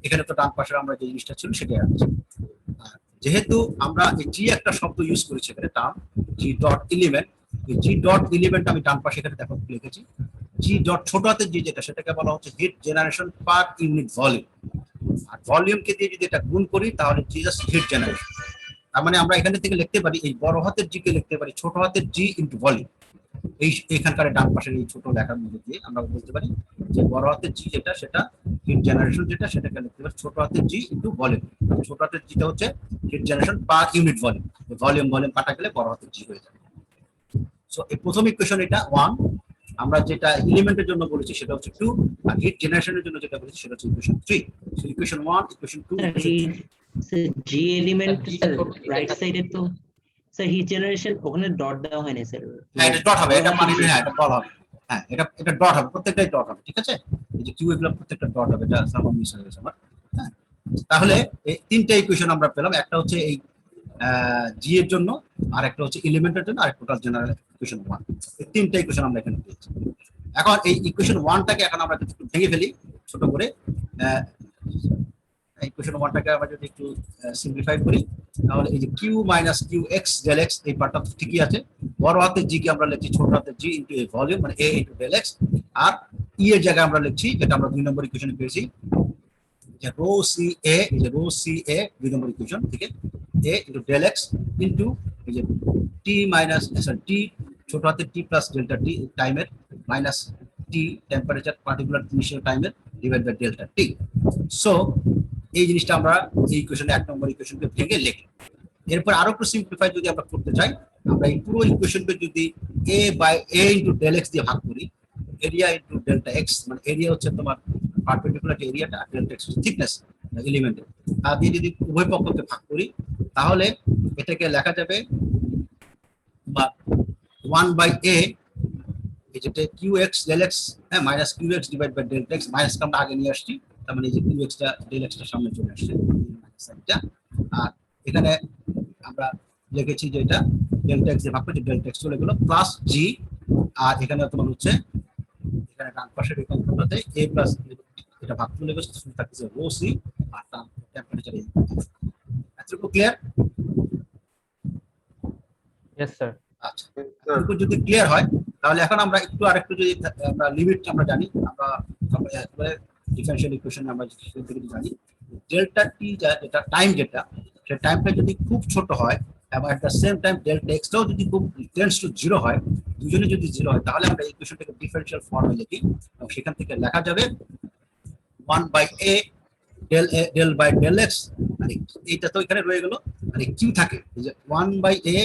এখানে তো ডান পাশে আমরা যে জিনিসটা ছিল সেটাই আছে। আর যেহেতু আমরা এই জি একটা শব্দ ইউজ করেছি এখানে টার্ম জি ডট এলিমেন্ট, এই জি ডট এলিমেন্ট আমি ডান পাশে এখানে দেখো লিখেছি জি ডট ছোট হাতের জি যেটা সেটাকে বলা হচ্ছে heat generation per unit volume. আর ভলিউমকে দিয়ে যদি এটা গুণ করি তাহলে জি জাস্ট হিট জেনারেশন। তার মানে আমরা এখান থেকে লিখতে পারি এই বড় হাতের জি কে লিখতে পারি ছোট হাতের জি ইনটু ভলিউম। এই এখানকার ডান পাশের এই ছোট লেখার মধ্যে দিয়ে আমরা বলতে পারি যে বড় হাতের জি যেটা সেটা হিট জেনারেশন যেটা সেটাকে লিখতে পারি ছোট হাতের জি ইনটু ভলিউম। ছোট হাতের জিটা হচ্ছে heat generation per unit volume, volume কাটা গেলে বড় হাতের জি হয়ে যাবে। সো এই প্রথম ইকুয়েশন এটা 1, আমরা যেটা এলিমেন্টের জন্য বলেছি সেটা হচ্ছে 2, আর হিট জেনারেশনের জন্য যেটা বলেছি সেটা হচ্ছে ইকুয়েশন 3। সো ইকুয়েশন 1, ইকুয়েশন 2, জি এলিমেন্ট রাইট সাইডে তো স্যার হিট জেনারেশন ওখানে ডট দেওয়া হয় না স্যার। হ্যাঁ এটা ডট হবে, এটা মানে হ্যাঁ এটা বল হবে, হ্যাঁ এটা ডট হবে, প্রত্যেকটাই ডট হবে, ঠিক আছে। এই যে কিউ এগুলো প্রত্যেকটা ডট হবে, এটা সামনে মিস হয়ে গেছে আমার। হ্যাঁ তাহলে এই তিনটা ইকুয়েশন আমরা পেলাম, একটা হচ্ছে এই জি এর জন্য, আর একটা হচ্ছে এলিমেন্টের জন্য, আর টোটাল জেনারেল ইকুয়েশন 1। এই তিনটা ইকুয়েশন আমরা এখানে পেয়েছি। এখন এই ইকুয়েশন 1টাকে এখন আমরা একটু ভেঙে ফেলি ছোট করে। ইকুয়েশন 1টাকে আমরা যদি একটু সিম্পলিফাই করি তাহলে এই যে Q minus Q X del X এই পার্টটা ঠিকই আছে। বড় হাতের জি কে আমরা লিখছি ছোট হাতের জি ইনটু এ ভলিউম মানে এ ইনটু ডেল এক্স, আর ই এর জায়গায় আমরা লিখছি যেটা আমরা 2 নম্বর ইকুয়েশনে পেয়েছি যে রো সি এ, এই যে রো সি এ 2 নম্বর ইকুয়েশন থেকে এ ইনটু ডেল এক্স ইনটু এই যে টি মাইনাস টি ছোট হাতের টি প্লাস ডেল্টা টি টাইমের minus T temperature particular initial টাইমের divide by delta T. So এই জিনিসটা আমরা এই ইকুয়েশনে 1 নম্বর ইকুয়েশনকে ভেঙে লিখি। এরপর আরো একটু সিম্পলিফাই যদি আমরা করতে চাই, আমরা এই পুরো ইকুয়েশনকে যদি a by a into del X দিয়ে ভাগ করি, এরিয়া ইনটু ডেল্টা এক্স মানে এরিয়া হচ্ছে তোমার পারপেন্ডিকুলার যে এরিয়াটা, ডেল্টা এক্স থিকনেস এলিমেন্টের, আর দিয়ে যদি উভয় পক্ষকে ভাগ করি তাহলে এটাকে লেখা যাবে বা 1 বাই a এই যেটা কিউ এক্স ডেল এক্স, হ্যাঁ minus Q X divide by delta X, মাইনাসটা আমরা আগে নিয়ে আসছি তার মানে এই যে কিউ এক্সটা ডেল এক্সটা সামনে চলে আসছে সাইডটা। আর এখানে আমরা লিখেছি যে এটা ডেল্টা এক্স দিয়ে ভাগ করে ডেল্টা এক্স চলে গেল প্লাস জি, আর এখানে তোমার হচ্ছে এখানে ডান পাশের এই অংশটাতে a প্লাস এটা ভাগ চলে গেছে, শুধু থাকছে রো সি আর তার টেম্পারেচার। এতটুকু ক্লিয়ার? Yes sir. আচ্ছা এটুকু যদি ক্লিয়ার হয় তাহলে এখন আমরা একটু আরেকটু যদি আমরা লিমিট আমরা জানি, আমরা একবারে ডিফারেনশিয়াল ইকুয়েশন আমরা সেখান থেকে জানি ডেল্টা টি যেটা টাইম যেটা সেই টাইমটা যদি খুব ছোট হয় এবং at the same time delta এক্সটাও যদি খুব টেন্ডস টু 0 হয়, দুজনে যদি 0 হয় তাহলে আমরা ইকুয়েশনটাকে ডিফারেনশিয়াল ফর্মে লিখি এবং সেখান থেকে লেখা যাবে 1 by a del by del X, মানে এইটা তো এখানে রয়ে গেল, মানে কিউ থাকে এই যে 1 by a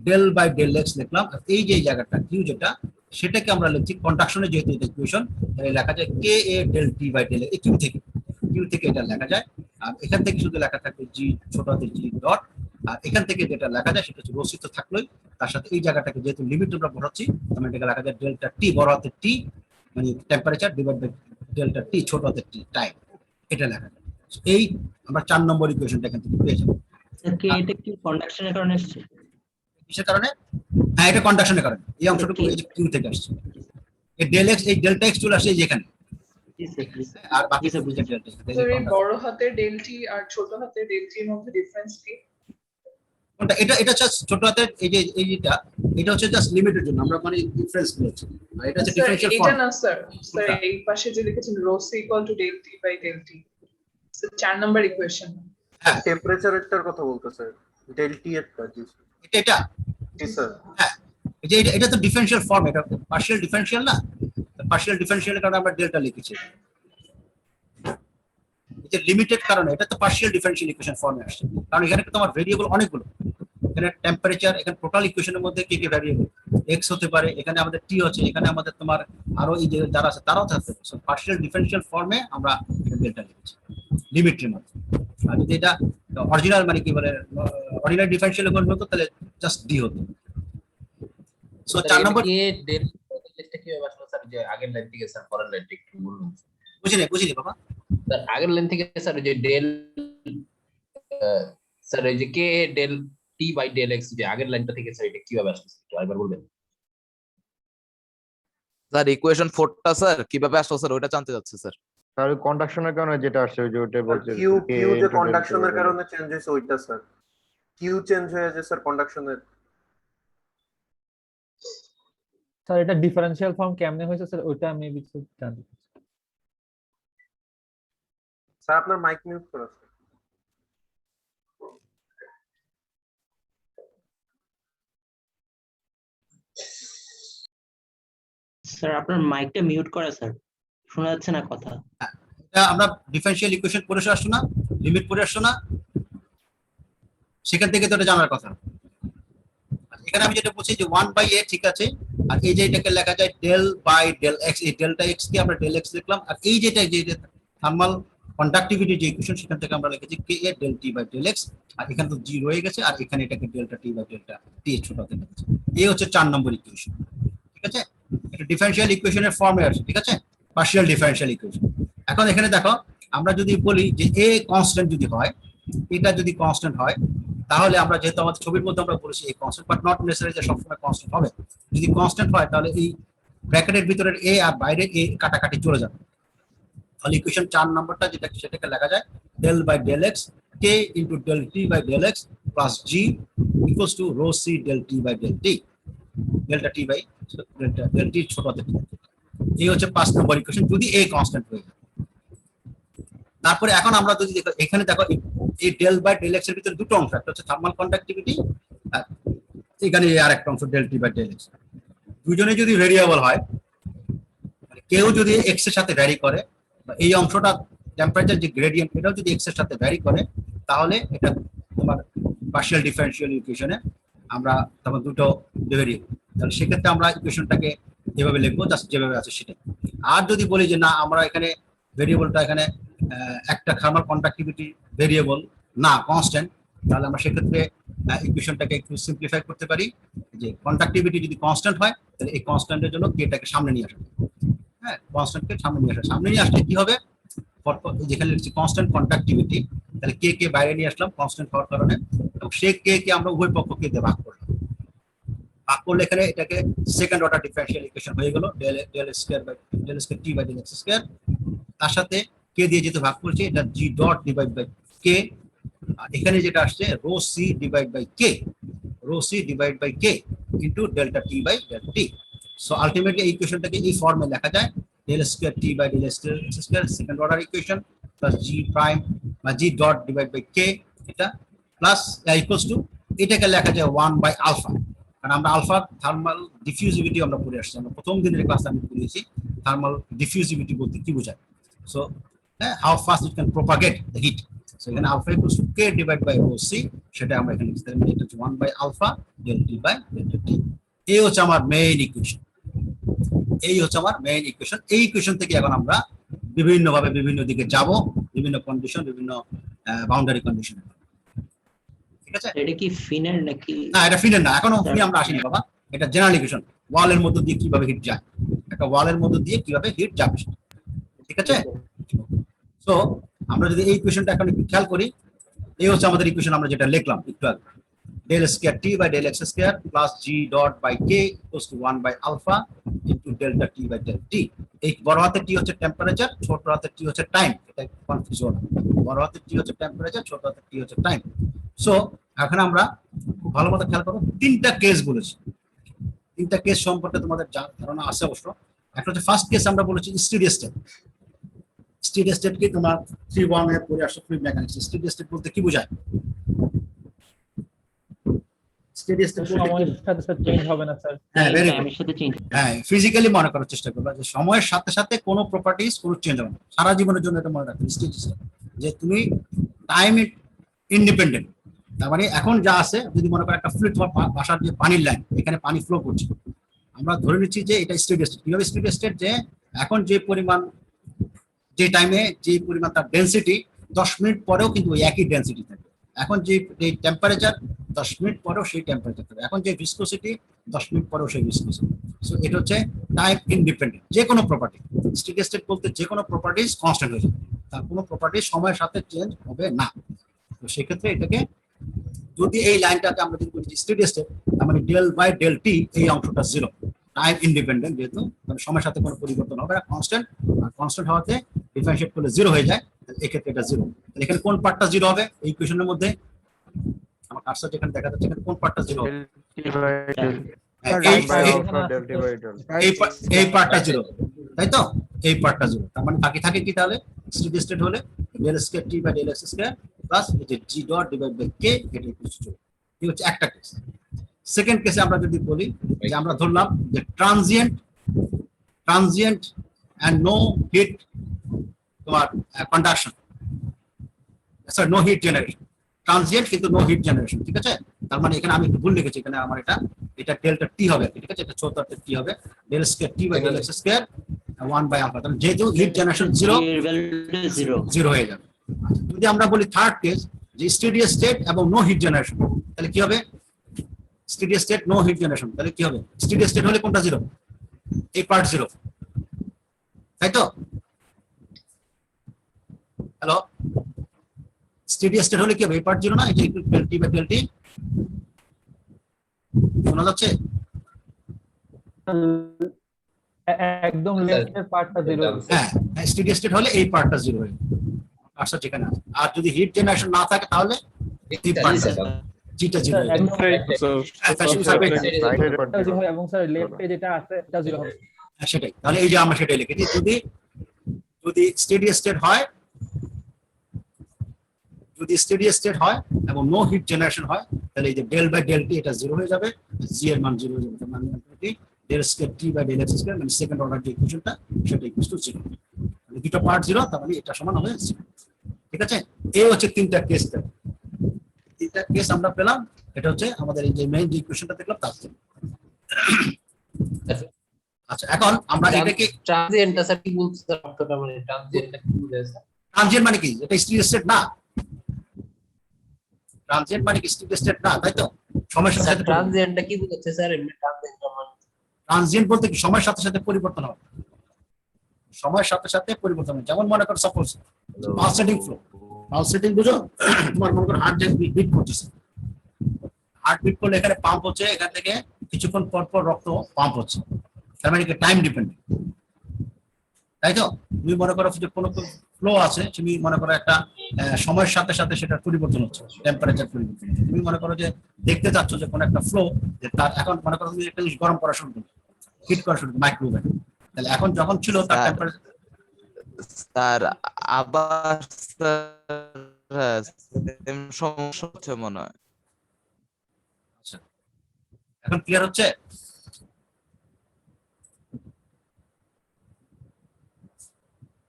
del by del X লিখলাম, আর এই যে জায়গাটা কিউ যেটা সেটাকে আমরা লিখছি কন্ডাকশনে, যেহেতু এটা ইকুয়েশন লেখা যায় K A del T by del A, Q থেকে এটা লেখা যায়। আর এখান থেকে শুধু লেখা থাকবে জি ছোট হাতের জি ডট, আর এখান থেকে যেটা লেখা যায় সেটা হচ্ছে রসিত থাকলোই তার সাথে এই জায়গাটাকে যেহেতু লিমিট আমরা বসাচ্ছি তাহলে এটাকে লেখা যায় ডেল্টা টি বড় হাতের টি মানে temperature divide by delta T ছোট হাতের টি টাইম, এটা লেখা যায়। এই আমরা 4 নম্বর ইকুয়েশনটা এখান থেকে পেয়ে যাবো। এটা কি কন্ডাকশনের কারণে আসছে? কিসের কারণে? হ্যাঁ এটা কন্ডাকশনের কারণে, এই অংশটুকু এই যে কিউ থেকে আসছে, এই ডেল এক্স এই ডেল্টা এক্স চলে আসছে এই যেখানে, আর বাকি সব বুঝে ডেল্টা এক্স। স্যার এই বড় হাতের ডেলটি আর ছোট হাতের ডেলটির মধ্যে ডিফারেন্স কি? কোনটা? এটা জাস্ট ছোট হাতের এই যে এটা হচ্ছে জাস্ট লিমিটের জন্য আমরা মানে ডিফারেন্স বলছি, আর এটা হচ্ছে ডিফারেনশিয়াল এটা ফর্ম। না স্যার, এই পাশে যে লিখেছেন rho C equal to del T by del T, sir 4 number equation. হ্যাঁ টেম্পারেচারটার কথা বলতে স্যার, ডেলটি এর কাজ। এটা জি স্যার। হ্যাঁ এই যে এটা তো ডিফারেনশিয়াল ফর্ম, এটা পার্শিয়াল ডিফারেনশিয়াল না, পার্শিয়াল ডিফারেনশিয়ালের কারণে আমরা ডেল্টা লিখেছি, এই যে লিমিটেড কারণে এটা তো পার্শিয়াল ডিফারেনশিয়াল ইকুয়েশন ফর্মে আসছে, কারণ এখানে তোমার ভেরিয়েবল অনেকগুলো, এখানে টেম্পারেচার, এখানে টোটাল ইকুয়েশনের মধ্যে কি কি ভেরিয়েবল এক্স হতে পারে, এখানে আমাদের টি হচ্ছে, এখানে আমাদের তোমার আরো এই যে যারা আছে তারাও থাকতে পারে। সো পার্শিয়াল ডিফারেনশিয়াল ফর্মে আমরা এটা ডেল্টা লিখেছি লিমিটের মধ্যে। আর যদি এটা অরিজিনাল মানে কি বলে অরিজিনাল ডিফারেনশিয়াল ইকুয়েশন হতো তাহলে জাস্ট ডি হতো। সো 4 নম্বর ডেল্টা কিভাবে আসলো স্যার, যে আগের লাইন থেকে স্যার পরের লাইনটা একটু বলুন। বুঝিনি বাবা। স্যার আগের লাইন থেকে স্যার ওই যে ডেল স্যার ওই যে K del T by del X যে আগের লাইনটা থেকে স্যার এটা কিভাবে আসছে একটু আরেকবার বলবেন? স্যার ইকুয়েশন 4টা স্যার কিভাবে আসলো স্যার ওটা জানতে যাচ্ছে স্যার। স্যার কন্ডাকশনের কারণে যেটা আসছে ওই যে ওটা বলছে কিউ কিউ যে কন্ডাকশনের কারণে চেঞ্জ হয়েছে ওইটা স্যার, কিউ চেঞ্জ হয়ে যায় স্যার কন্ডাকশনের। স্যার এটা ডিফারেন্সিয়াল ফর্ম কেমনে হয়েছে স্যার ওইটা আমি কিছু জানি। স্যার আপনার মাইক মিউট করা স্যার। স্যার আপনার মাইকটা মিউট করা স্যার, শোনা যাচ্ছে না কথা। এটা আমরা ডিফারেনশিয়াল ইকুয়েশন পড়ে আসছো না, লিমিট পড়ে আসছো না, সেখান থেকে তো এটা জানার কথা। এখানে আমি যেটা বলছি যে 1/a ঠিক আছে, আর এই যে এটাকে লেখা যায় ডেল বাই ডেল এক্স, এই ডেল্টা এক্স কে আমরা ডেল এক্স লিখলাম, আর এই যেটা যে থার্মাল কন্ডাক্টিভিটি যে ইকুয়েশন সেখান থেকে আমরা লিখেছি K A del T by del X, আর এখানে তো জি রয়ে গেছে, আর এখানে এটাকে delta T by delta T ছোট হাতে লিখেছি। এই হচ্ছে 4 নম্বর ইকুয়েশন, ঠিক আছে। এটা ডিফারেনশিয়াল ইকুয়েশনের ফর্মে আছে, ঠিক আছে, পার্শিয়াল ডিফারেনশিয়াল ইকুয়েশন। এখন এখানে দেখো আমরা যদি বলি যে এ কনস্ট্যান্ট যদি হয়, এটা যদি কনস্ট্যান্ট হয়, তাহলে আমরা যেহেতু আমাদের ছবির মধ্যে আমরা বলেছি এই কনস্ট্যান্ট, বাট নট নেসেসারি যে সবসময় কনস্ট্যান্ট হবে। যদি কনস্ট্যান্ট হয় তাহলে এই ব্র্যাকেটের ভিতরের এ আর বাইরের এ কাটাকাটি চলে যাবে। তাহলে ইকুয়েশন 4 নম্বরটা যেটা সেটাকে লেখা যায় del by del X K into del T by del X plus G equals to rho C del T by del T, delta T by del T ছোট হাতে। এই হচ্ছে 5 নম্বর ইকুয়েশন যদি এ কনস্ট্যান্ট হয়ে যায়। তারপরে এখন আমরা যদি দেখো এখানে দেখো এই ডেল বাই ডেল এক্স এর ভিতরে দুটো অংশ, একটা হচ্ছে থার্মাল কন্ডাক্টিভিটি, আর এখানে আর একটা অংশ del T by del X. দুজনে যদি ভেরিয়েবল হয়, মানে কেউ যদি এক্স এর সাথে ভ্যারি করে, বা এই অংশটা টেম্পারেচার যে গ্রেডিয়েন্ট এটাও যদি এক্স এর সাথে ভ্যারি করে, তাহলে এটা তোমার পার্শিয়াল ডিফারেনশিয়াল ইকুয়েশনে আমরা তখন দুটো ভেরিয়েবল, তাহলে সেক্ষেত্রে আমরা ইকুয়েশনটাকে যেভাবে লিখবো জাস্ট যেভাবে আছে সেটাই। আর যদি বলি যে না আমরা এখানে ভেরিয়েবলটা এখানে একটা থার্মাল কন্ডাক্টিভিটি ভেরিয়েবল না কনস্ট্যান্ট, তাহলে আমরা সেক্ষেত্রে ইকুয়েশনটাকে একটু সিম্পলিফাই করতে পারি যে কন্ডাক্টিভিটি যদি কনস্ট্যান্ট হয় তাহলে এই কনস্ট্যান্টের জন্য কেটাকে সামনে নিয়ে আসা, হ্যাঁ কনস্ট্যান্টকে সামনে নিয়ে আসা, সামনে নিয়ে আসলে কি হবে যেখানে লিখছি কনস্ট্যান্ট কন্ডাক্টিভিটি, তাহলে কে কে বাইরে নিয়ে আসলাম কনস্ট্যান্ট হওয়ার কারণে, এবং সে কে কে আমরা উভয় পক্ষকে দিয়ে ভাগ করলাম। ভাগ করলে এখানে এটাকে সেকেন্ড অর্ডার ডিফারেনশিয়াল ইকুয়েশন হয়ে গেল del square by del square T by del X square, তার সাথে কে দিয়ে যেহেতু ভাগ করছি এটা G dot divide by K, আর এখানে যেটা আসছে rho C divide by K, rho C divide by K into delta T by delta T. So ultimately এই ইকুয়েশনটাকে এই ফর্মে লেখা যায় del square T by del square second order equation plus G prime বা G dot divide by K, এটা প্লাস ইকুয়ালস টু এটাকে লেখা যায় 1 বাই আলফা, কারণ আমরা আলফা থার্মাল ডিফিউজিভিটি আমরা পড়ে আসছি, আমরা প্রথম দিনের ক্লাসে আমি পড়িয়েছি থার্মাল ডিফিউজিভিটি বলতে কি বোঝায়। So how fast it can propagate the heat. So এখানে alpha equals to k divided by rho c, সেটা আমরা এখানে লিখতে পারি এটা হচ্ছে 1 by alpha del t by delta t। এই হচ্ছে আমার মেইন ইকুয়েশন, এই হচ্ছে আমার মেইন ইকুয়েশন। এই ইকুয়েশন থেকে এখন আমরা বিভিন্ন ভাবে বিভিন্ন দিকে যাব, বিভিন্ন কন্ডিশন, বিভিন্ন বাউন্ডারি কন্ডিশন, ঠিক আছে। এটা কি ফিনার নাকি? না এটা ফিনের না, এখনো ফিনে আমরা আসিনি বাবা, এটা জেনারেল ইকুয়েশন, ওয়ালের মধ্যে দিয়ে কিভাবে হিট যায়, একটা ওয়ালের মধ্যে দিয়ে কিভাবে হিট যাবে, ঠিক আছে। সো আমরা যদি এই ইকুয়েশনটা এখন একটু খেয়াল করি, এই হচ্ছে আমাদের ইকুয়েশন আমরা যেটা লিখলাম একটু আগে, del square T by del X square plus G dot by K equals to 1 by alpha into delta T by delta T. এই বড় হাতের টি হচ্ছে টেম্পারেচার, ছোট হাতের টি হচ্ছে টাইম, এটা কনফিউশন, বড় হাতের টি হচ্ছে টেম্পারেচার, ছোট হাতের টি হচ্ছে টাইম। সো এখন আমরা খুব ভালো মতো খেয়াল করো, তিনটা কেস বলেছি, তিনটা কেস সম্পর্কে তোমাদের ধারণা আছে অবশ্য। একটা হচ্ছে ফার্স্ট কেস আমরা বলেছি স্টেডি স্টেট, স্টেডি স্টেট কি তোমার 3-1 এর পরে আসলে ফ্লুইড মেকানিক্স। স্টেডি স্টেট বলতে কি বোঝায়? স্টেডি স্টেট সময়ের সাথে সাথে চেঞ্জ হবে না স্যার। হ্যাঁ ভেরি গুড, টাইমের সাথে চেঞ্জ। হ্যাঁ ফিজিক্যালি মনে করার চেষ্টা করবা যে সময়ের সাথে সাথে কোনো প্রপার্টিজ কোনো চেঞ্জ হবে না সারা জীবনের জন্য, এটা মনে রাখবে স্টেডি স্টেট, যে তুমি টাইম ইন্ডিপেন্ডেন্ট। তার মানে এখন যা আছে, যদি মনে করো একটা ফ্লুইড তোমার বাসার যে পানির লাইন, এখানে পানি ফ্লো করছে, আমরা ধরে নিচ্ছি যে এটা স্টেডি স্টেট। কিভাবে স্টেডি স্টেট? যে এখন যে পরিমাণ, যে টাইমে যে পরিমাণ তার ডেনসিটি, 10 মিনিট পরেও কিন্তু ওই একই ডেনসিটি থাকবে, এখন যে এই টেম্পারেচার 10 মিনিট পরেও সেই টেম্পারেচার থাকবে, এখন যে ভিসকোসিটি 10 মিনিট পরেও সেই ভিসকোসিটি। সো এটা হচ্ছে টাইম ইন্ডিপেন্ডেন্ট যে কোনো প্রপার্টি। স্টেডি স্টেট বলতে যে কোনো প্রপার্টিজ কনস্ট্যান্ট হয়ে যাবে, তার কোনো প্রপার্টি সময়ের সাথে চেঞ্জ হবে না। তো সেক্ষেত্রে এটাকে যদি এই লাইনটাকে আমরা যদি বলি স্টেডি স্টেট, তার মানে ডেল বাই ডেল টি এই অংশটা জিরো, টাইম ইন্ডিপেন্ডেন্ট, যেহেতু মানে সময়ের সাথে কোনো পরিবর্তন হবে না, কনস্ট্যান্ট। আর কনস্ট্যান্ট হওয়াতে ডিফারেন্সিয়েট করলে জিরো হয়ে যায়, এক্ষেত্রে এটা জিরো। এখানে কোন পার্টটা জিরো হবে এই ইকুয়েশনের মধ্যে? আমার কার্সর যেখানে দেখা যাচ্ছে এখানে কোন পার্টটা জিরো হবে? এই পার্টটা জিরো, তাই তো? এই পার্টটা জিরো, তার মানে বাকি থাকে কি তাহলে? স্টেডি স্টেট হলে del square T by del X square plus এই যে G dot divide by K, এটা ইকুয়াল টু 0। এই হচ্ছে একটা কেস। সেকেন্ড কেসে আমরা যদি বলি যে আমরা ধরলাম যে ট্রানজিয়েন্ট এন্ড নো হিট তোমার conduction, sorry no heat generation, transient কিন্তু নো হিট জেনারেশন, ঠিক আছে? তার মানে এখানে আমি একটু ভুল লিখেছি, এখানে আমার এটা ডেল্টা টি হবে, ঠিক আছে? এটা 74 টি হবে, del square T by del X square 1 by alpha. তাহলে যেহেতু হিট জেনারেশন জিরো হয়ে যাবে। যদি আমরা বলি থার্ড কেস যে স্টেডি স্টেট এবং নো হিট জেনারেশন, তাহলে কি হবে? Steady state no heat generation, তাহলে কি হবে? স্টেডি স্টেট হলে কোনটা জিরো? এই পার্ট জিরো, তাই তো? হ্যালো, স্টেডি স্টেট হলে কি হবে? এই পার্ট জিরো না, এটা একটু del T by del T, শোনা যাচ্ছে? একদম লেফটের পার্টটা জিরো। হ্যাঁ, স্টেডি স্টেট হলে এই পার্টটা জিরো হয়ে যাবে, আচ্ছা যেখানে আছে। আর যদি হিট জেনারেশন না থাকে তাহলে এই পার্টটা জিটা জিরো হয়ে যাবে। এবং স্যার লেফটে যেটা আছে এটা জিরো হবে। সেটাই, তাহলে এই যে আমরা সেটাই লিখেছি, যদি স্টেডি স্টেট হয়, যদি স্টেডি স্টেট হয় এবং নো হিট জেনারেশন হয়, তাহলে এই যে ডেল বাই ডেল টি এটা জিরো হয়ে যাবে, জি এর মান জিরো হয়ে যাবে, তার মানে del square T by del X square, মানে সেকেন্ড অর্ডার যে ইকুয়েশনটা সেটা ইকুয়াল টু জিরো। মানে দুটো পার্ট জিরো, তার মানে এটা সমান হবে জিরো, ঠিক আছে? এই হচ্ছে তিনটা কেস, তিনটা কেস আমরা পেলাম। এটা হচ্ছে আমাদের এই যে মেইন যে ইকুয়েশনটা দেখলাম তার থেকে। আচ্ছা, এখন আমরা এটাকে ট্রানজিয়েন্টটা স্যার কি বলতে স্যার, অর্থটা মানে ট্রানজিয়েন্টটা কি বোঝায়? ট্রানজিয়েন্ট মানে কি? এটা স্টেডি স্টেট না, ট্রানজিয়েন্ট মানে কি স্টেডি স্টেট না, তাই তো? সময়ের সাথে সাথে ট্রানজিয়েন্টটা কি বোঝাচ্ছে স্যার? এমনি ট্রানজিয়েন্টটা মানে ট্রানজিয়েন্ট বলতে কি সময়ের সাথে সাথে পরিবর্তন হবে, সময়ের সাথে সাথে পরিবর্তন হবে। যেমন মনে করো সাপোজ পালসেটিং ফ্লো, পালসেটিং বুঝো? তোমার মনে করো হার্ট বিট করতেছে, হার্ট বিট করলে এখানে পাম্প হচ্ছে, এখান থেকে কিছুক্ষণ পর পর রক্ত পাম্প হচ্ছে, তার মানে কি টাইম ডিপেন্ডেন্ট, তাই তো? তুমি মনে করো যে কোনো ফ্লো আছে, তুমি মনে করো একটা সময়ের সাথে সাথে সেটা পরিবর্তন হচ্ছে, টেম্পারেচার পরিবর্তন হচ্ছে। তুমি মনে করো যে দেখতে চাচ্ছ যে কোনো একটা ফ্লো, যে তার এখন মনে করো তুমি একটা জিনিস গরম করা শুরু করো, হিট করা শুরু করো মাইক্রোওয়েভ, তাহলে এখন যখন ছিল তার টেম্পারেচার স্যার আবার সেম সমস্যা হচ্ছে মনে হয়। আচ্ছা, এখন ক্লিয়ার হচ্ছে?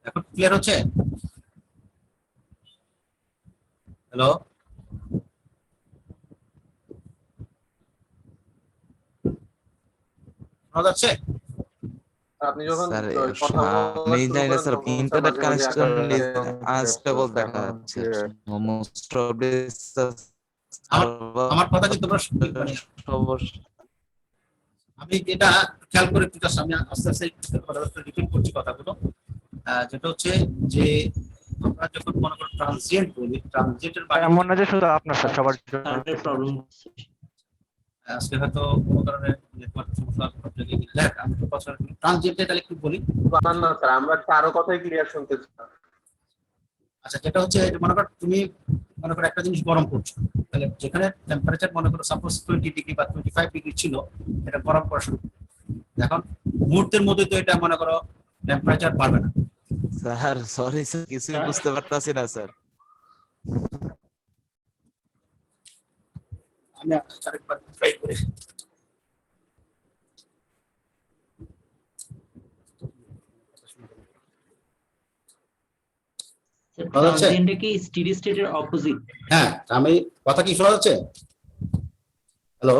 এখন ক্লিয়ার হচ্ছে? হ্যালো, শোনা যাচ্ছে? আপনি যখন স্যার কথা বলা আমি শুরু জানি না করেন স্যার, তখন ইন্টারনেট মাঝে মাঝে কানেকশন একটা আনস্টেবল দেখা যাচ্ছে মোস্ট প্রবাবলি। আমার কথা কি তোমরা মানে আমি এটা খেয়াল করে একটু just আমি আস্তে আস্তে রিপিট করছি কথাগুলো, যেটা হচ্ছে যে আমরা যখন মনে করো ট্রানজিয়েন্ট বলি, ট্রানজিয়েন্টের এমন না যে শুধু আপনার স্যার, সবার জন্য। প্রবলেম। আজকে হয়তো কোনো কারণে নেটওয়ার্ক সমস্যা হচ্ছে, দেখ আমি তো কথা ট্রানজিয়েন্টে তাহলে একটু বলি। বানান না স্যার, আমরা কারো কথাই ক্লিয়ার শুনতে চাই। আচ্ছা, যেটা হচ্ছে মনে করো তুমি মনে করো একটা জিনিস গরম করছো, তাহলে যেখানে টেম্পারেচার মনে করো সাপোজ 20 ডিগ্রি বা 25 ডিগ্রি ছিল, এটা গরম করা শুরু করো। এখন মুহূর্তের মধ্যে তো এটা মনে করো টেম্পারেচার বাড়বে না। স্যার সরি স্যার, কিছুই বুঝতে পারতাছি না স্যার। আমি আরেকবার ট্রাই করি। ট্রানজিয়েন্টটা কি স্টেডি স্টেটের অপোজিট? হ্যাঁ, আমি কথা কি শোনা যাচ্ছে? হ্যালো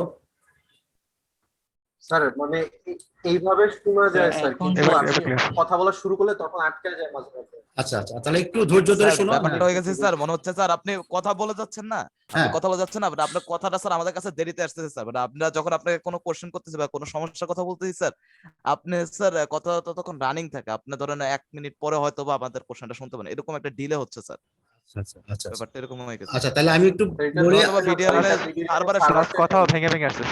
স্যার মানে এইভাবে শোনা যায় স্যার, কিন্তু এবার আপনি clear। কথা বলা শুরু করলে তখন আটকে যায় মাঝে মাঝে। আচ্ছা আচ্ছা, তাহলে একটু ধৈর্য ধরে স্যার, শোনো। ব্যাপারটা হয়ে গেছে স্যার, মনে হচ্ছে স্যার আপনি কথা বলে যাচ্ছেন না, আপনি হ্যাঁ। কথা বলে যাচ্ছেন না, but আপনার কথাটা স্যার আমাদের কাছে দেরিতে আসতেছে স্যার। মানে আপনারা যখন আপনাকে কোনো কোশ্চেন করতেছে বা কোনো সমস্যার কথা বলতেছি স্যার, আপনি স্যার কথা ততক্ষণ রানিং থাকে, আপনি ধরেন 1 মিনিট পরে হয়তো বা আমাদের কোশ্চেনটা শুনতে পারেন, এরকম একটা ডিলে হচ্ছে স্যার। আচ্ছা আচ্ছা ব্যাপারটা এরকম হয়ে গেছে। আচ্ছা, তাহলে আমি একটু এটা বলি। অথবা ভিডিও বারবার আপনার কথাও ভেঙে ভেঙে আসছে।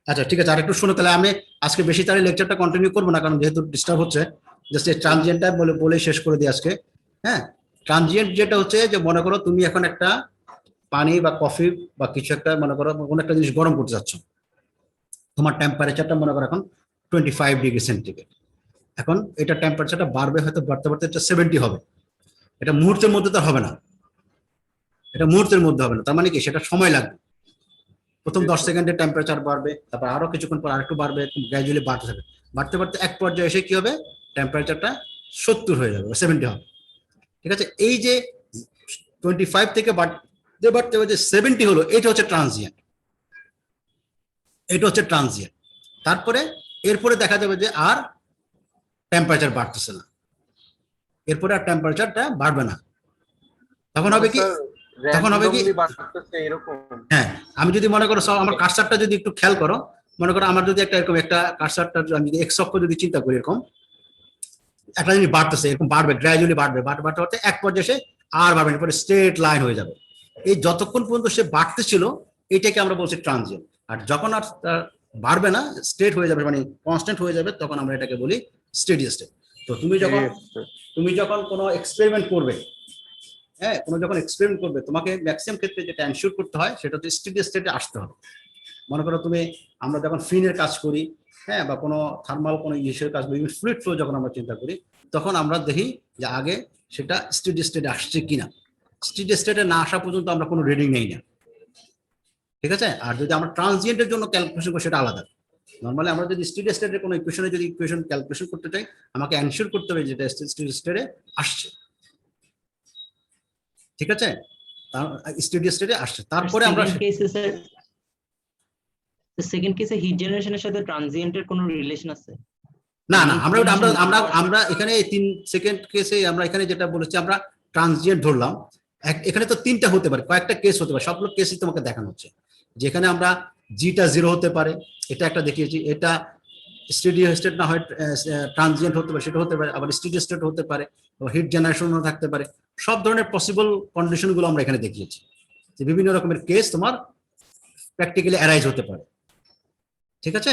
আচ্ছা ঠিক আছে, আর একটু শোনো। তাহলে আমি আজকে বেশি তাহলে লেকচারটা কন্টিনিউ করবো না, কারণ যেহেতু ডিস্টার্ব হচ্ছে। জাস্ট এই ট্রানজিয়েন্টটা বলে শেষ করে দিই আজকে। হ্যাঁ, ট্রানজিয়েন্ট যেটা হচ্ছে যে মনে করো তুমি এখন একটা পানি বা কফি বা কিছু একটা মনে করো কোনো একটা জিনিস গরম করতে যাচ্ছ, তোমার টেম্পারেচারটা মনে করো এখন 25 ডিগ্রি সেন্টিগ্রেড। এখন এটা টেম্পারেচারটা বাড়বে, হয়তো বাড়তে বাড়তে এটা 70 হবে। এটা মুহূর্তের মধ্যে তো হবে না, এটা মুহূর্তের মধ্যে হবে না। তার মানে কি, সেটা সময় লাগবে। প্রথম 10 সেকেন্ডে টেম্পারেচার বাড়বে, তারপর আরো কিছুক্ষণ পর আরেকটু বাড়বে, গ্র্যাজুয়ালি বাড়তে থাকবে। বাড়তে বাড়তে এক পর্যায়ে এসে কি হবে, টেম্পারেচারটা 70 হয়ে যাবে, 70 হবে। ঠিক আছে, এই যে 25 থেকে বাড়তে বাড়তে যে 70 হলো, এটা হচ্ছে ট্রানজিয়েন্ট। এটা হচ্ছে ট্রানজিয়েন্ট। তারপরে এরপরে দেখা যাবে যে আর টেম্পারেচার বাড়তেছে না, এরপরে আর টেম্পারেচারটা বাড়বে না। তখন হবে কি, তখন হবে কি, বাড়তেছে এরকম। হ্যাঁ, আমি যদি মনে করো আমার কার্সারটা যদি একটু খেয়াল করো, মনে করো আমার যদি একটা এরকম একটা কার্সারটা আমি যদি এক্স অক্ষ যদি চিন্তা করি, এরকম একটা জিনিস বাড়তেছে, এরকম বাড়বে, গ্র্যাজুয়ালি বাড়বে, বাড়তে বাড়তে বাড়তে এক পর্যায়ে সে আর বাড়বে না, এরপরে স্ট্রেট লাইন হয়ে যাবে। এই যতক্ষণ পর্যন্ত সে বাড়তেছিল এটাকে আমরা বলছি ট্রানজিয়েন্ট। আর যখন আর বাড়বে না, স্ট্রেট হয়ে যাবে, মানে কনস্ট্যান্ট হয়ে যাবে, তখন আমরা এটাকে বলি স্টেডি স্টেট। তো তুমি যখন কোনো এক্সপেরিমেন্ট করবে, হ্যাঁ, কোনো যখন এক্সপেরিমেন্ট করবে, তোমাকে ম্যাক্সিমাম ক্ষেত্রে যেটা এনশিওর করতে হয় সেটা হচ্ছে স্টেডি স্টেটে আসতে হবে। মনে করো তুমি, আমরা যখন ফিনের কাজ করি, হ্যাঁ, বা কোনো থার্মাল কোনো ইস্যুর কাজ করি, ফ্লুইড ফ্লো যখন আমরা চিন্তা করি, তখন আমরা দেখি যে আগে সেটা স্টেডি স্টেটে আসছে কিনা। স্টেডি স্টেটে না আসা পর্যন্ত আমরা কোনো রিডিং নেই না, ঠিক আছে। আর যদি আমরা ট্রানজিয়েন্টের জন্য ক্যালকুলেশন করি, সেটা আলাদা। নর্মালি আমরা যদি স্টেডি স্টেটের কোনো ইকুয়েশনে যদি ইকুয়েশন ক্যালকুলেশন করতে চাই, আমাকে এনশিওর করতে হবে যেটা স্টেডি স্টেটে আসছে, ঠিক আছে, স্টেডি স্টেটে আসছে। তারপরে আমরা সেকেন্ড কেসে হিট জেনারেশনের সাথে ট্রানজিয়েন্টের কোনো রিলেশন আছে? না না, আমরা আমরা এখানে 3 সেকেন্ড কেসে আমরা এখানে যেটা বলেছি, আমরা ট্রানজিয়েন্ট ধরলাম। এখানে তো 3টা হতে পারে, কয়েকটা কেস হতে পারে, সবগুলো কেসই তোমাকে দেখানো হচ্ছে। যেখানে আমরা জিটা 0 হতে পারে, এটা একটা দেখিয়েছি। এটা স্টেডি স্টেট না হয় ট্রানজিয়েন্ট হতে পারে, সেটা হতে পারে। আবার স্টেডি স্টেট হতে পারে, হিট জেনারেশনও থাকতে পারে। সব ধরনের পসিবল কন্ডিশনগুলো আমরা এখানে দেখিয়েছি, যে বিভিন্ন রকমের কেস তোমার প্র্যাকটিক্যালি অ্যারাইজ হতে পারে, ঠিক আছে।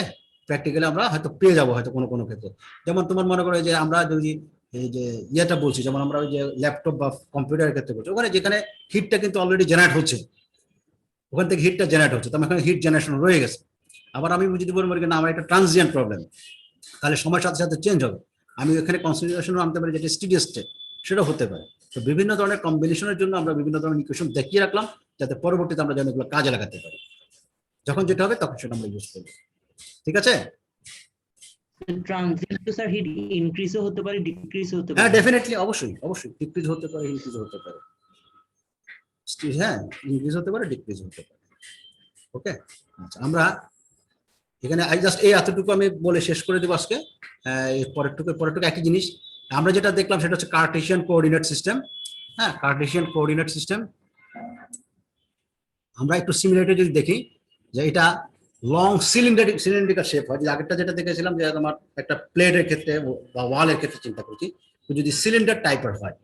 প্র্যাকটিক্যালি আমরা হয়তো পেয়ে যাবো, হয়তো কোনো কোনো ক্ষেত্রে। যেমন তোমার মনে করো যে আমরা যদি এই যে ইয়েটা বলছি, যেমন আমরা ওই যে ল্যাপটপ বা কম্পিউটারের ক্ষেত্রে বলছি, ওখানে যেখানে হিটটা কিন্তু অলরেডি জেনারেট হচ্ছে, ওখান থেকে হিটটা জেনারেট হচ্ছে, তো এখানে হিট জেনারেশন রয়ে গেছে। আবার আমি যদি বলবো না আমার একটা ট্রানজিয়েন্ট প্রবলেম, তাহলে সময়ের সাথে সাথে চেঞ্জ হবে। আমি এখানে কনসিডারেশনও আনতে পারি যেটা স্টেডি স্টেট, সেটাও হতে পারে। তো বিভিন্ন ধরনের কম্বিনেশনের জন্য আমরা বিভিন্ন ধরনের ইকুয়েশন দেখিয়ে রাখলাম, যাতে পরবর্তীতে আমরা যেন এগুলো কাজে লাগাতে পারি। যখন যেটা হবে তখন সেটা আমরা ইউজ করবো, ঠিক আছে। ট্রানজিয়েন্ট তো স্যার হিট ইনক্রিজও হতে পারে, ডিক্রিজও হতে পারে। হ্যাঁ, ডেফিনেটলি, অবশ্যই অবশ্যই ডিক্রিজ হতে পারে, ইনক্রিজ হতে পারে। হ্যাঁ, ইনক্রিজ হতে পারে, ডিক্রিজ হতে পারে। ওকে, আচ্ছা, আমরা এখানে জাস্ট এই এতটুকু আমি বলে শেষ করে দেবো আজকে। পরেরটুকু একই জিনিস। আমরা যেটা দেখলাম সেটা হচ্ছে কার্টেসিয়ান কোঅর্ডিনেট সিস্টেম। হ্যাঁ, কার্টেসিয়ান কোঅর্ডিনেট সিস্টেম আমরা একটু সিমিলারিটি যদি দেখি, যে এটা লং সিলিন্ড্রিক্যাল শেপ হয়। যে আগেরটা যেটা দেখেছিলাম যে তোমার একটা প্লেটের ক্ষেত্রে বা ওয়ালের ক্ষেত্রে চিন্তা করছি, যদি সিলিন্ডার টাইপের হয়,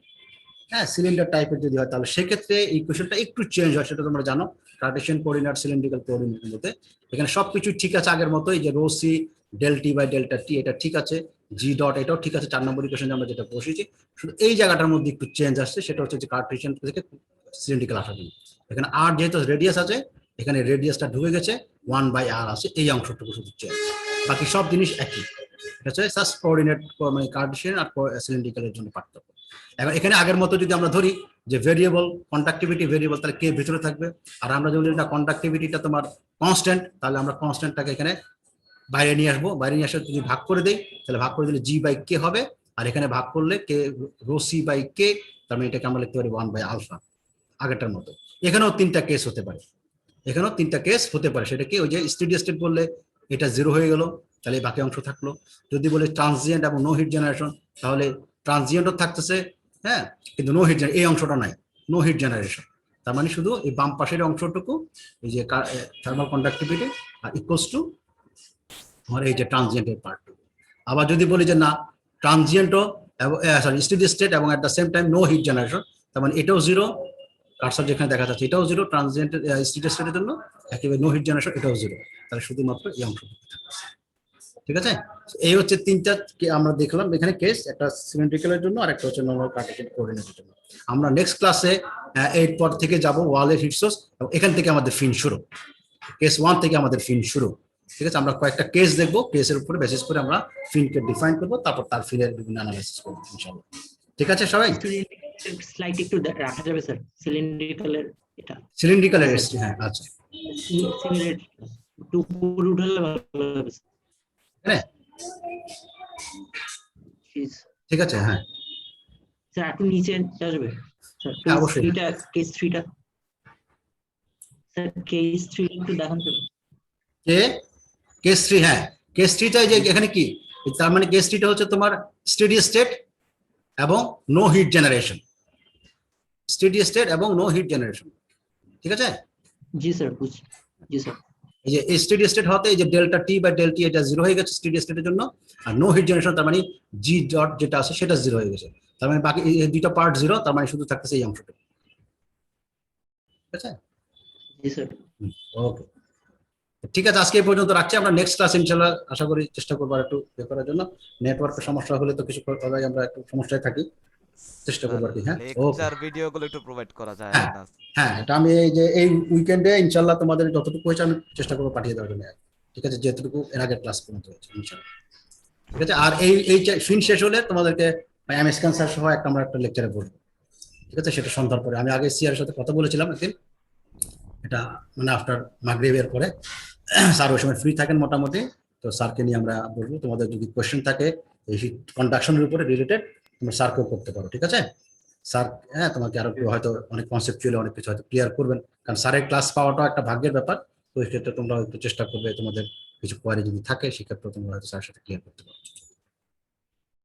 হ্যাঁ, সিলিন্ডার টাইপের যদি হয়, তাহলে সেক্ষেত্রে এই ইকুয়েশনটা একটু চেঞ্জ হয়, সেটা তোমরা জানো। কার্টেসিয়ান কোঅর্ডিনেট, সিলিন্ড্রিক্যাল কোঅর্ডিনেটের মধ্যে এখানে সবকিছু ঠিক আছে আগের মতোই, যে rho C del T by delta T এটা ঠিক আছে, জি ডট এটাও ঠিক আছে, 4 নম্বর ইকুয়েশনে আমরা যেটা বসেছি। শুধু এই জায়গাটার মধ্যে একটু চেঞ্জ আসছে, সেটা হচ্ছে যে কার্টেসিয়ান থেকে সিলিন্ড্রিক্যাল আসার জন্য এখানে আর যেহেতু রেডিয়াস আছে, এখানে রেডিয়াসটা ঢুকে গেছে, 1/r আছে, এই অংশটুকু শুধু চেঞ্জ, বাকি সব জিনিস একই। এটা হচ্ছে জাস্ট কোঅর্ডিনেট, মানে কার্টেসিয়ান আর সিলিন্ড্রিক্যালের জন্য পার্থক্য। এবার এখানে আগের মতো যদি আমরা ধরি যে ভেরিয়েবল কন্ডাক্টিভিটি ভেরিয়েবল, তাহলে কে ভিতরে থাকবে। আর আমরা যদি এটা কন্ডাক্টিভিটিটা তোমার কনস্ট্যান্ট, তাহলে আমরা কনস্ট্যান্টটাকে এখানে বাইরে নিয়ে আসবো। বাইরে নিয়ে আসে যদি ভাগ করে দেই, তাহলে ভাগ করে দিলে জি বাই কে হবে, আর এখানে ভাগ করলে কে রো সি বাই কে, তার মানে এটাকে আমরা লিখতে পারি 1/α, আগেরটার মতো। এখানেও 3টা কেস হতে পারে, এখানেও 3টা কেস হতে পারে। সেটা কি, ওই যে স্টেডি স্টেট বললে এটা 0 হয়ে গেল, তাহলে বাকি অংশ থাকলো। যদি বলে ট্রানজিয়েন্ট এবং নো হিট জেনারেশন, তাহলে ট্রানজিয়েন্টও থাকতেছে, হ্যাঁ, কিন্তু নো হিট এই অংশটা নাই, নো হিট জেনারেশন। তার মানে শুধু এই বাম পাশের অংশটুকু এই যে থার্মাল কন্ডাক্টিভিটি আর ইকুয়ালস টু আমার এই যে ট্রানজিয়েন্টের পার্টটুকু। আবার যদি বলি যে না ট্রানজিয়েন্টও সরি স্টেডি স্টেট এবং at the same time no heat generation, তার মানে এটাও জিরো, কার্সার যেখানে দেখা যাচ্ছে এটাও জিরো ট্রানজিয়েন্ট স্টেডি স্টেটের জন্য, একেবারে নো হিট জেনারেশন এটাও জিরো, তাহলে শুধুমাত্র এই অংশটুকু থাকছে। ঠিক আছে, এই হচ্ছে তিনটা আমরা দেখলাম এখানে কেস, একটা সিলিন্ড্রিক্যালের জন্য আর একটা হচ্ছে নরমাল কার্টেসিয়ান কোঅর্ডিনেটের জন্য। আমরা নেক্সট ক্লাসে এরপর থেকে যাব ওয়ালের হিট সোর্স, এবং এখান থেকে আমাদের ফিন শুরু, কেস 1 থেকে আমাদের ফিন শুরু। ঠিক আছে, আমরা কয়েকটা কেস দেখবো, কেসের উপরে বেসিস করে আমরা ফিনকে ডিফাইন করবো, তারপর তার ফিনের বিভিন্ন অ্যানালাইসিস করবো ইনশাআল্লাহ। ঠিক আছে সবাই, স্লাইড একটু রাখা যাবে স্যার সিলিন্ড্রিক্যালের এটা সিলিন্ড্রিক্যালের এসটি, হ্যাঁ আচ্ছা সিমিলার একটু উপরে উঠালে ভালো হবে হ্যাঁ প্লিজ ঠিক আছে হ্যাঁ স্যার একটু নিচে আসবে স্যার হ্যাঁ, অবশ্যই। কেস 3টা স্যার কেস 3 একটু দেখান তো কেস 3, হ্যাঁ কেস 3টা যে এখানে কি, তার মানে কেস 3টা হচ্ছে তোমার স্টেডি স্টেট এবং no heat generation, steady state এবং নো হিট জেনারেশন। ঠিক আছে, জি স্যার বুঝছি জি স্যার এই যে স্টেডি স্টেট হতে এই যে ডেল্টা টি বা ডেল টি এটা জিরো হয়ে গেছে স্টেডি স্টেটের জন্য, আর নো হিট জেনারেশন তার মানে জি ডট যেটা আছে সেটা জিরো হয়ে গেছে, তার মানে বাকি এই দুইটা পার্ট জিরো, তার মানে শুধু থাকতেছে এই অংশটা। ঠিক আছে, জি স্যার ওকে ঠিক আছে, আজকে এই পর্যন্ত রাখছি, আমরা নেক্সট ক্লাস ইনশাআল্লাহ আশা করি চেষ্টা করবো আর একটু ইয়ে করার জন্য। নেটওয়ার্কের সমস্যা হলে তো কিছু করাই, আমরা একটু সমস্যায় থাকি, চেষ্টা করবো আর কি। হ্যাঁ ওকে, লেকচার ভিডিওগুলো একটু প্রোভাইড করা যায় হ্যাঁ। না? হ্যাঁ এটা আমি এই যে এই উইকেন্ডে ইনশাআল্লাহ তোমাদের যতটুকু হয়েছে আমি চেষ্টা করবো পাঠিয়ে দেওয়ার জন্য। ঠিক আছে, যেটুকু এর আগের ক্লাস পর্যন্ত হয়েছে ইনশাআল্লাহ। ঠিক আছে, আর এই ফিন শেষ হলে তোমাদেরকে এমএস ক্যান্সার সহ আমরা একটা লেকচারে বলবো। ঠিক আছে, সেটা সন্ধ্যার পরে। আমি আগে সিআর সাথে কথা বলেছিলাম একদিন, এটা মানে আফটার মাগরিবের পরে, স্যার ওই সময় ফ্রি থাকেন মোটামুটি, তো স্যারকে নিয়ে আমরা বলবো। তোমাদের যদি কোয়েশ্চেন থাকে এই কন্ডাকশনের উপরে রিলেটেড, তোমরা স্যারকেও করতে পারো। ঠিক আছে স্যার, হ্যাঁ তোমাকে আরো একটু হয়তো অনেক কনসেপচুয়ালি অনেক কিছু হয়তো ক্লিয়ার করবেন, কারণ স্যারের ক্লাস পাওয়াটাও একটা ভাগ্যের ব্যাপার। তো এই ক্ষেত্রে তোমরা একটু চেষ্টা করবে, তোমাদের কিছু কোয়ারি যদি থাকে সেক্ষেত্রে তোমরা হয়তো স্যারের সাথে ক্লিয়ার করতে পারো।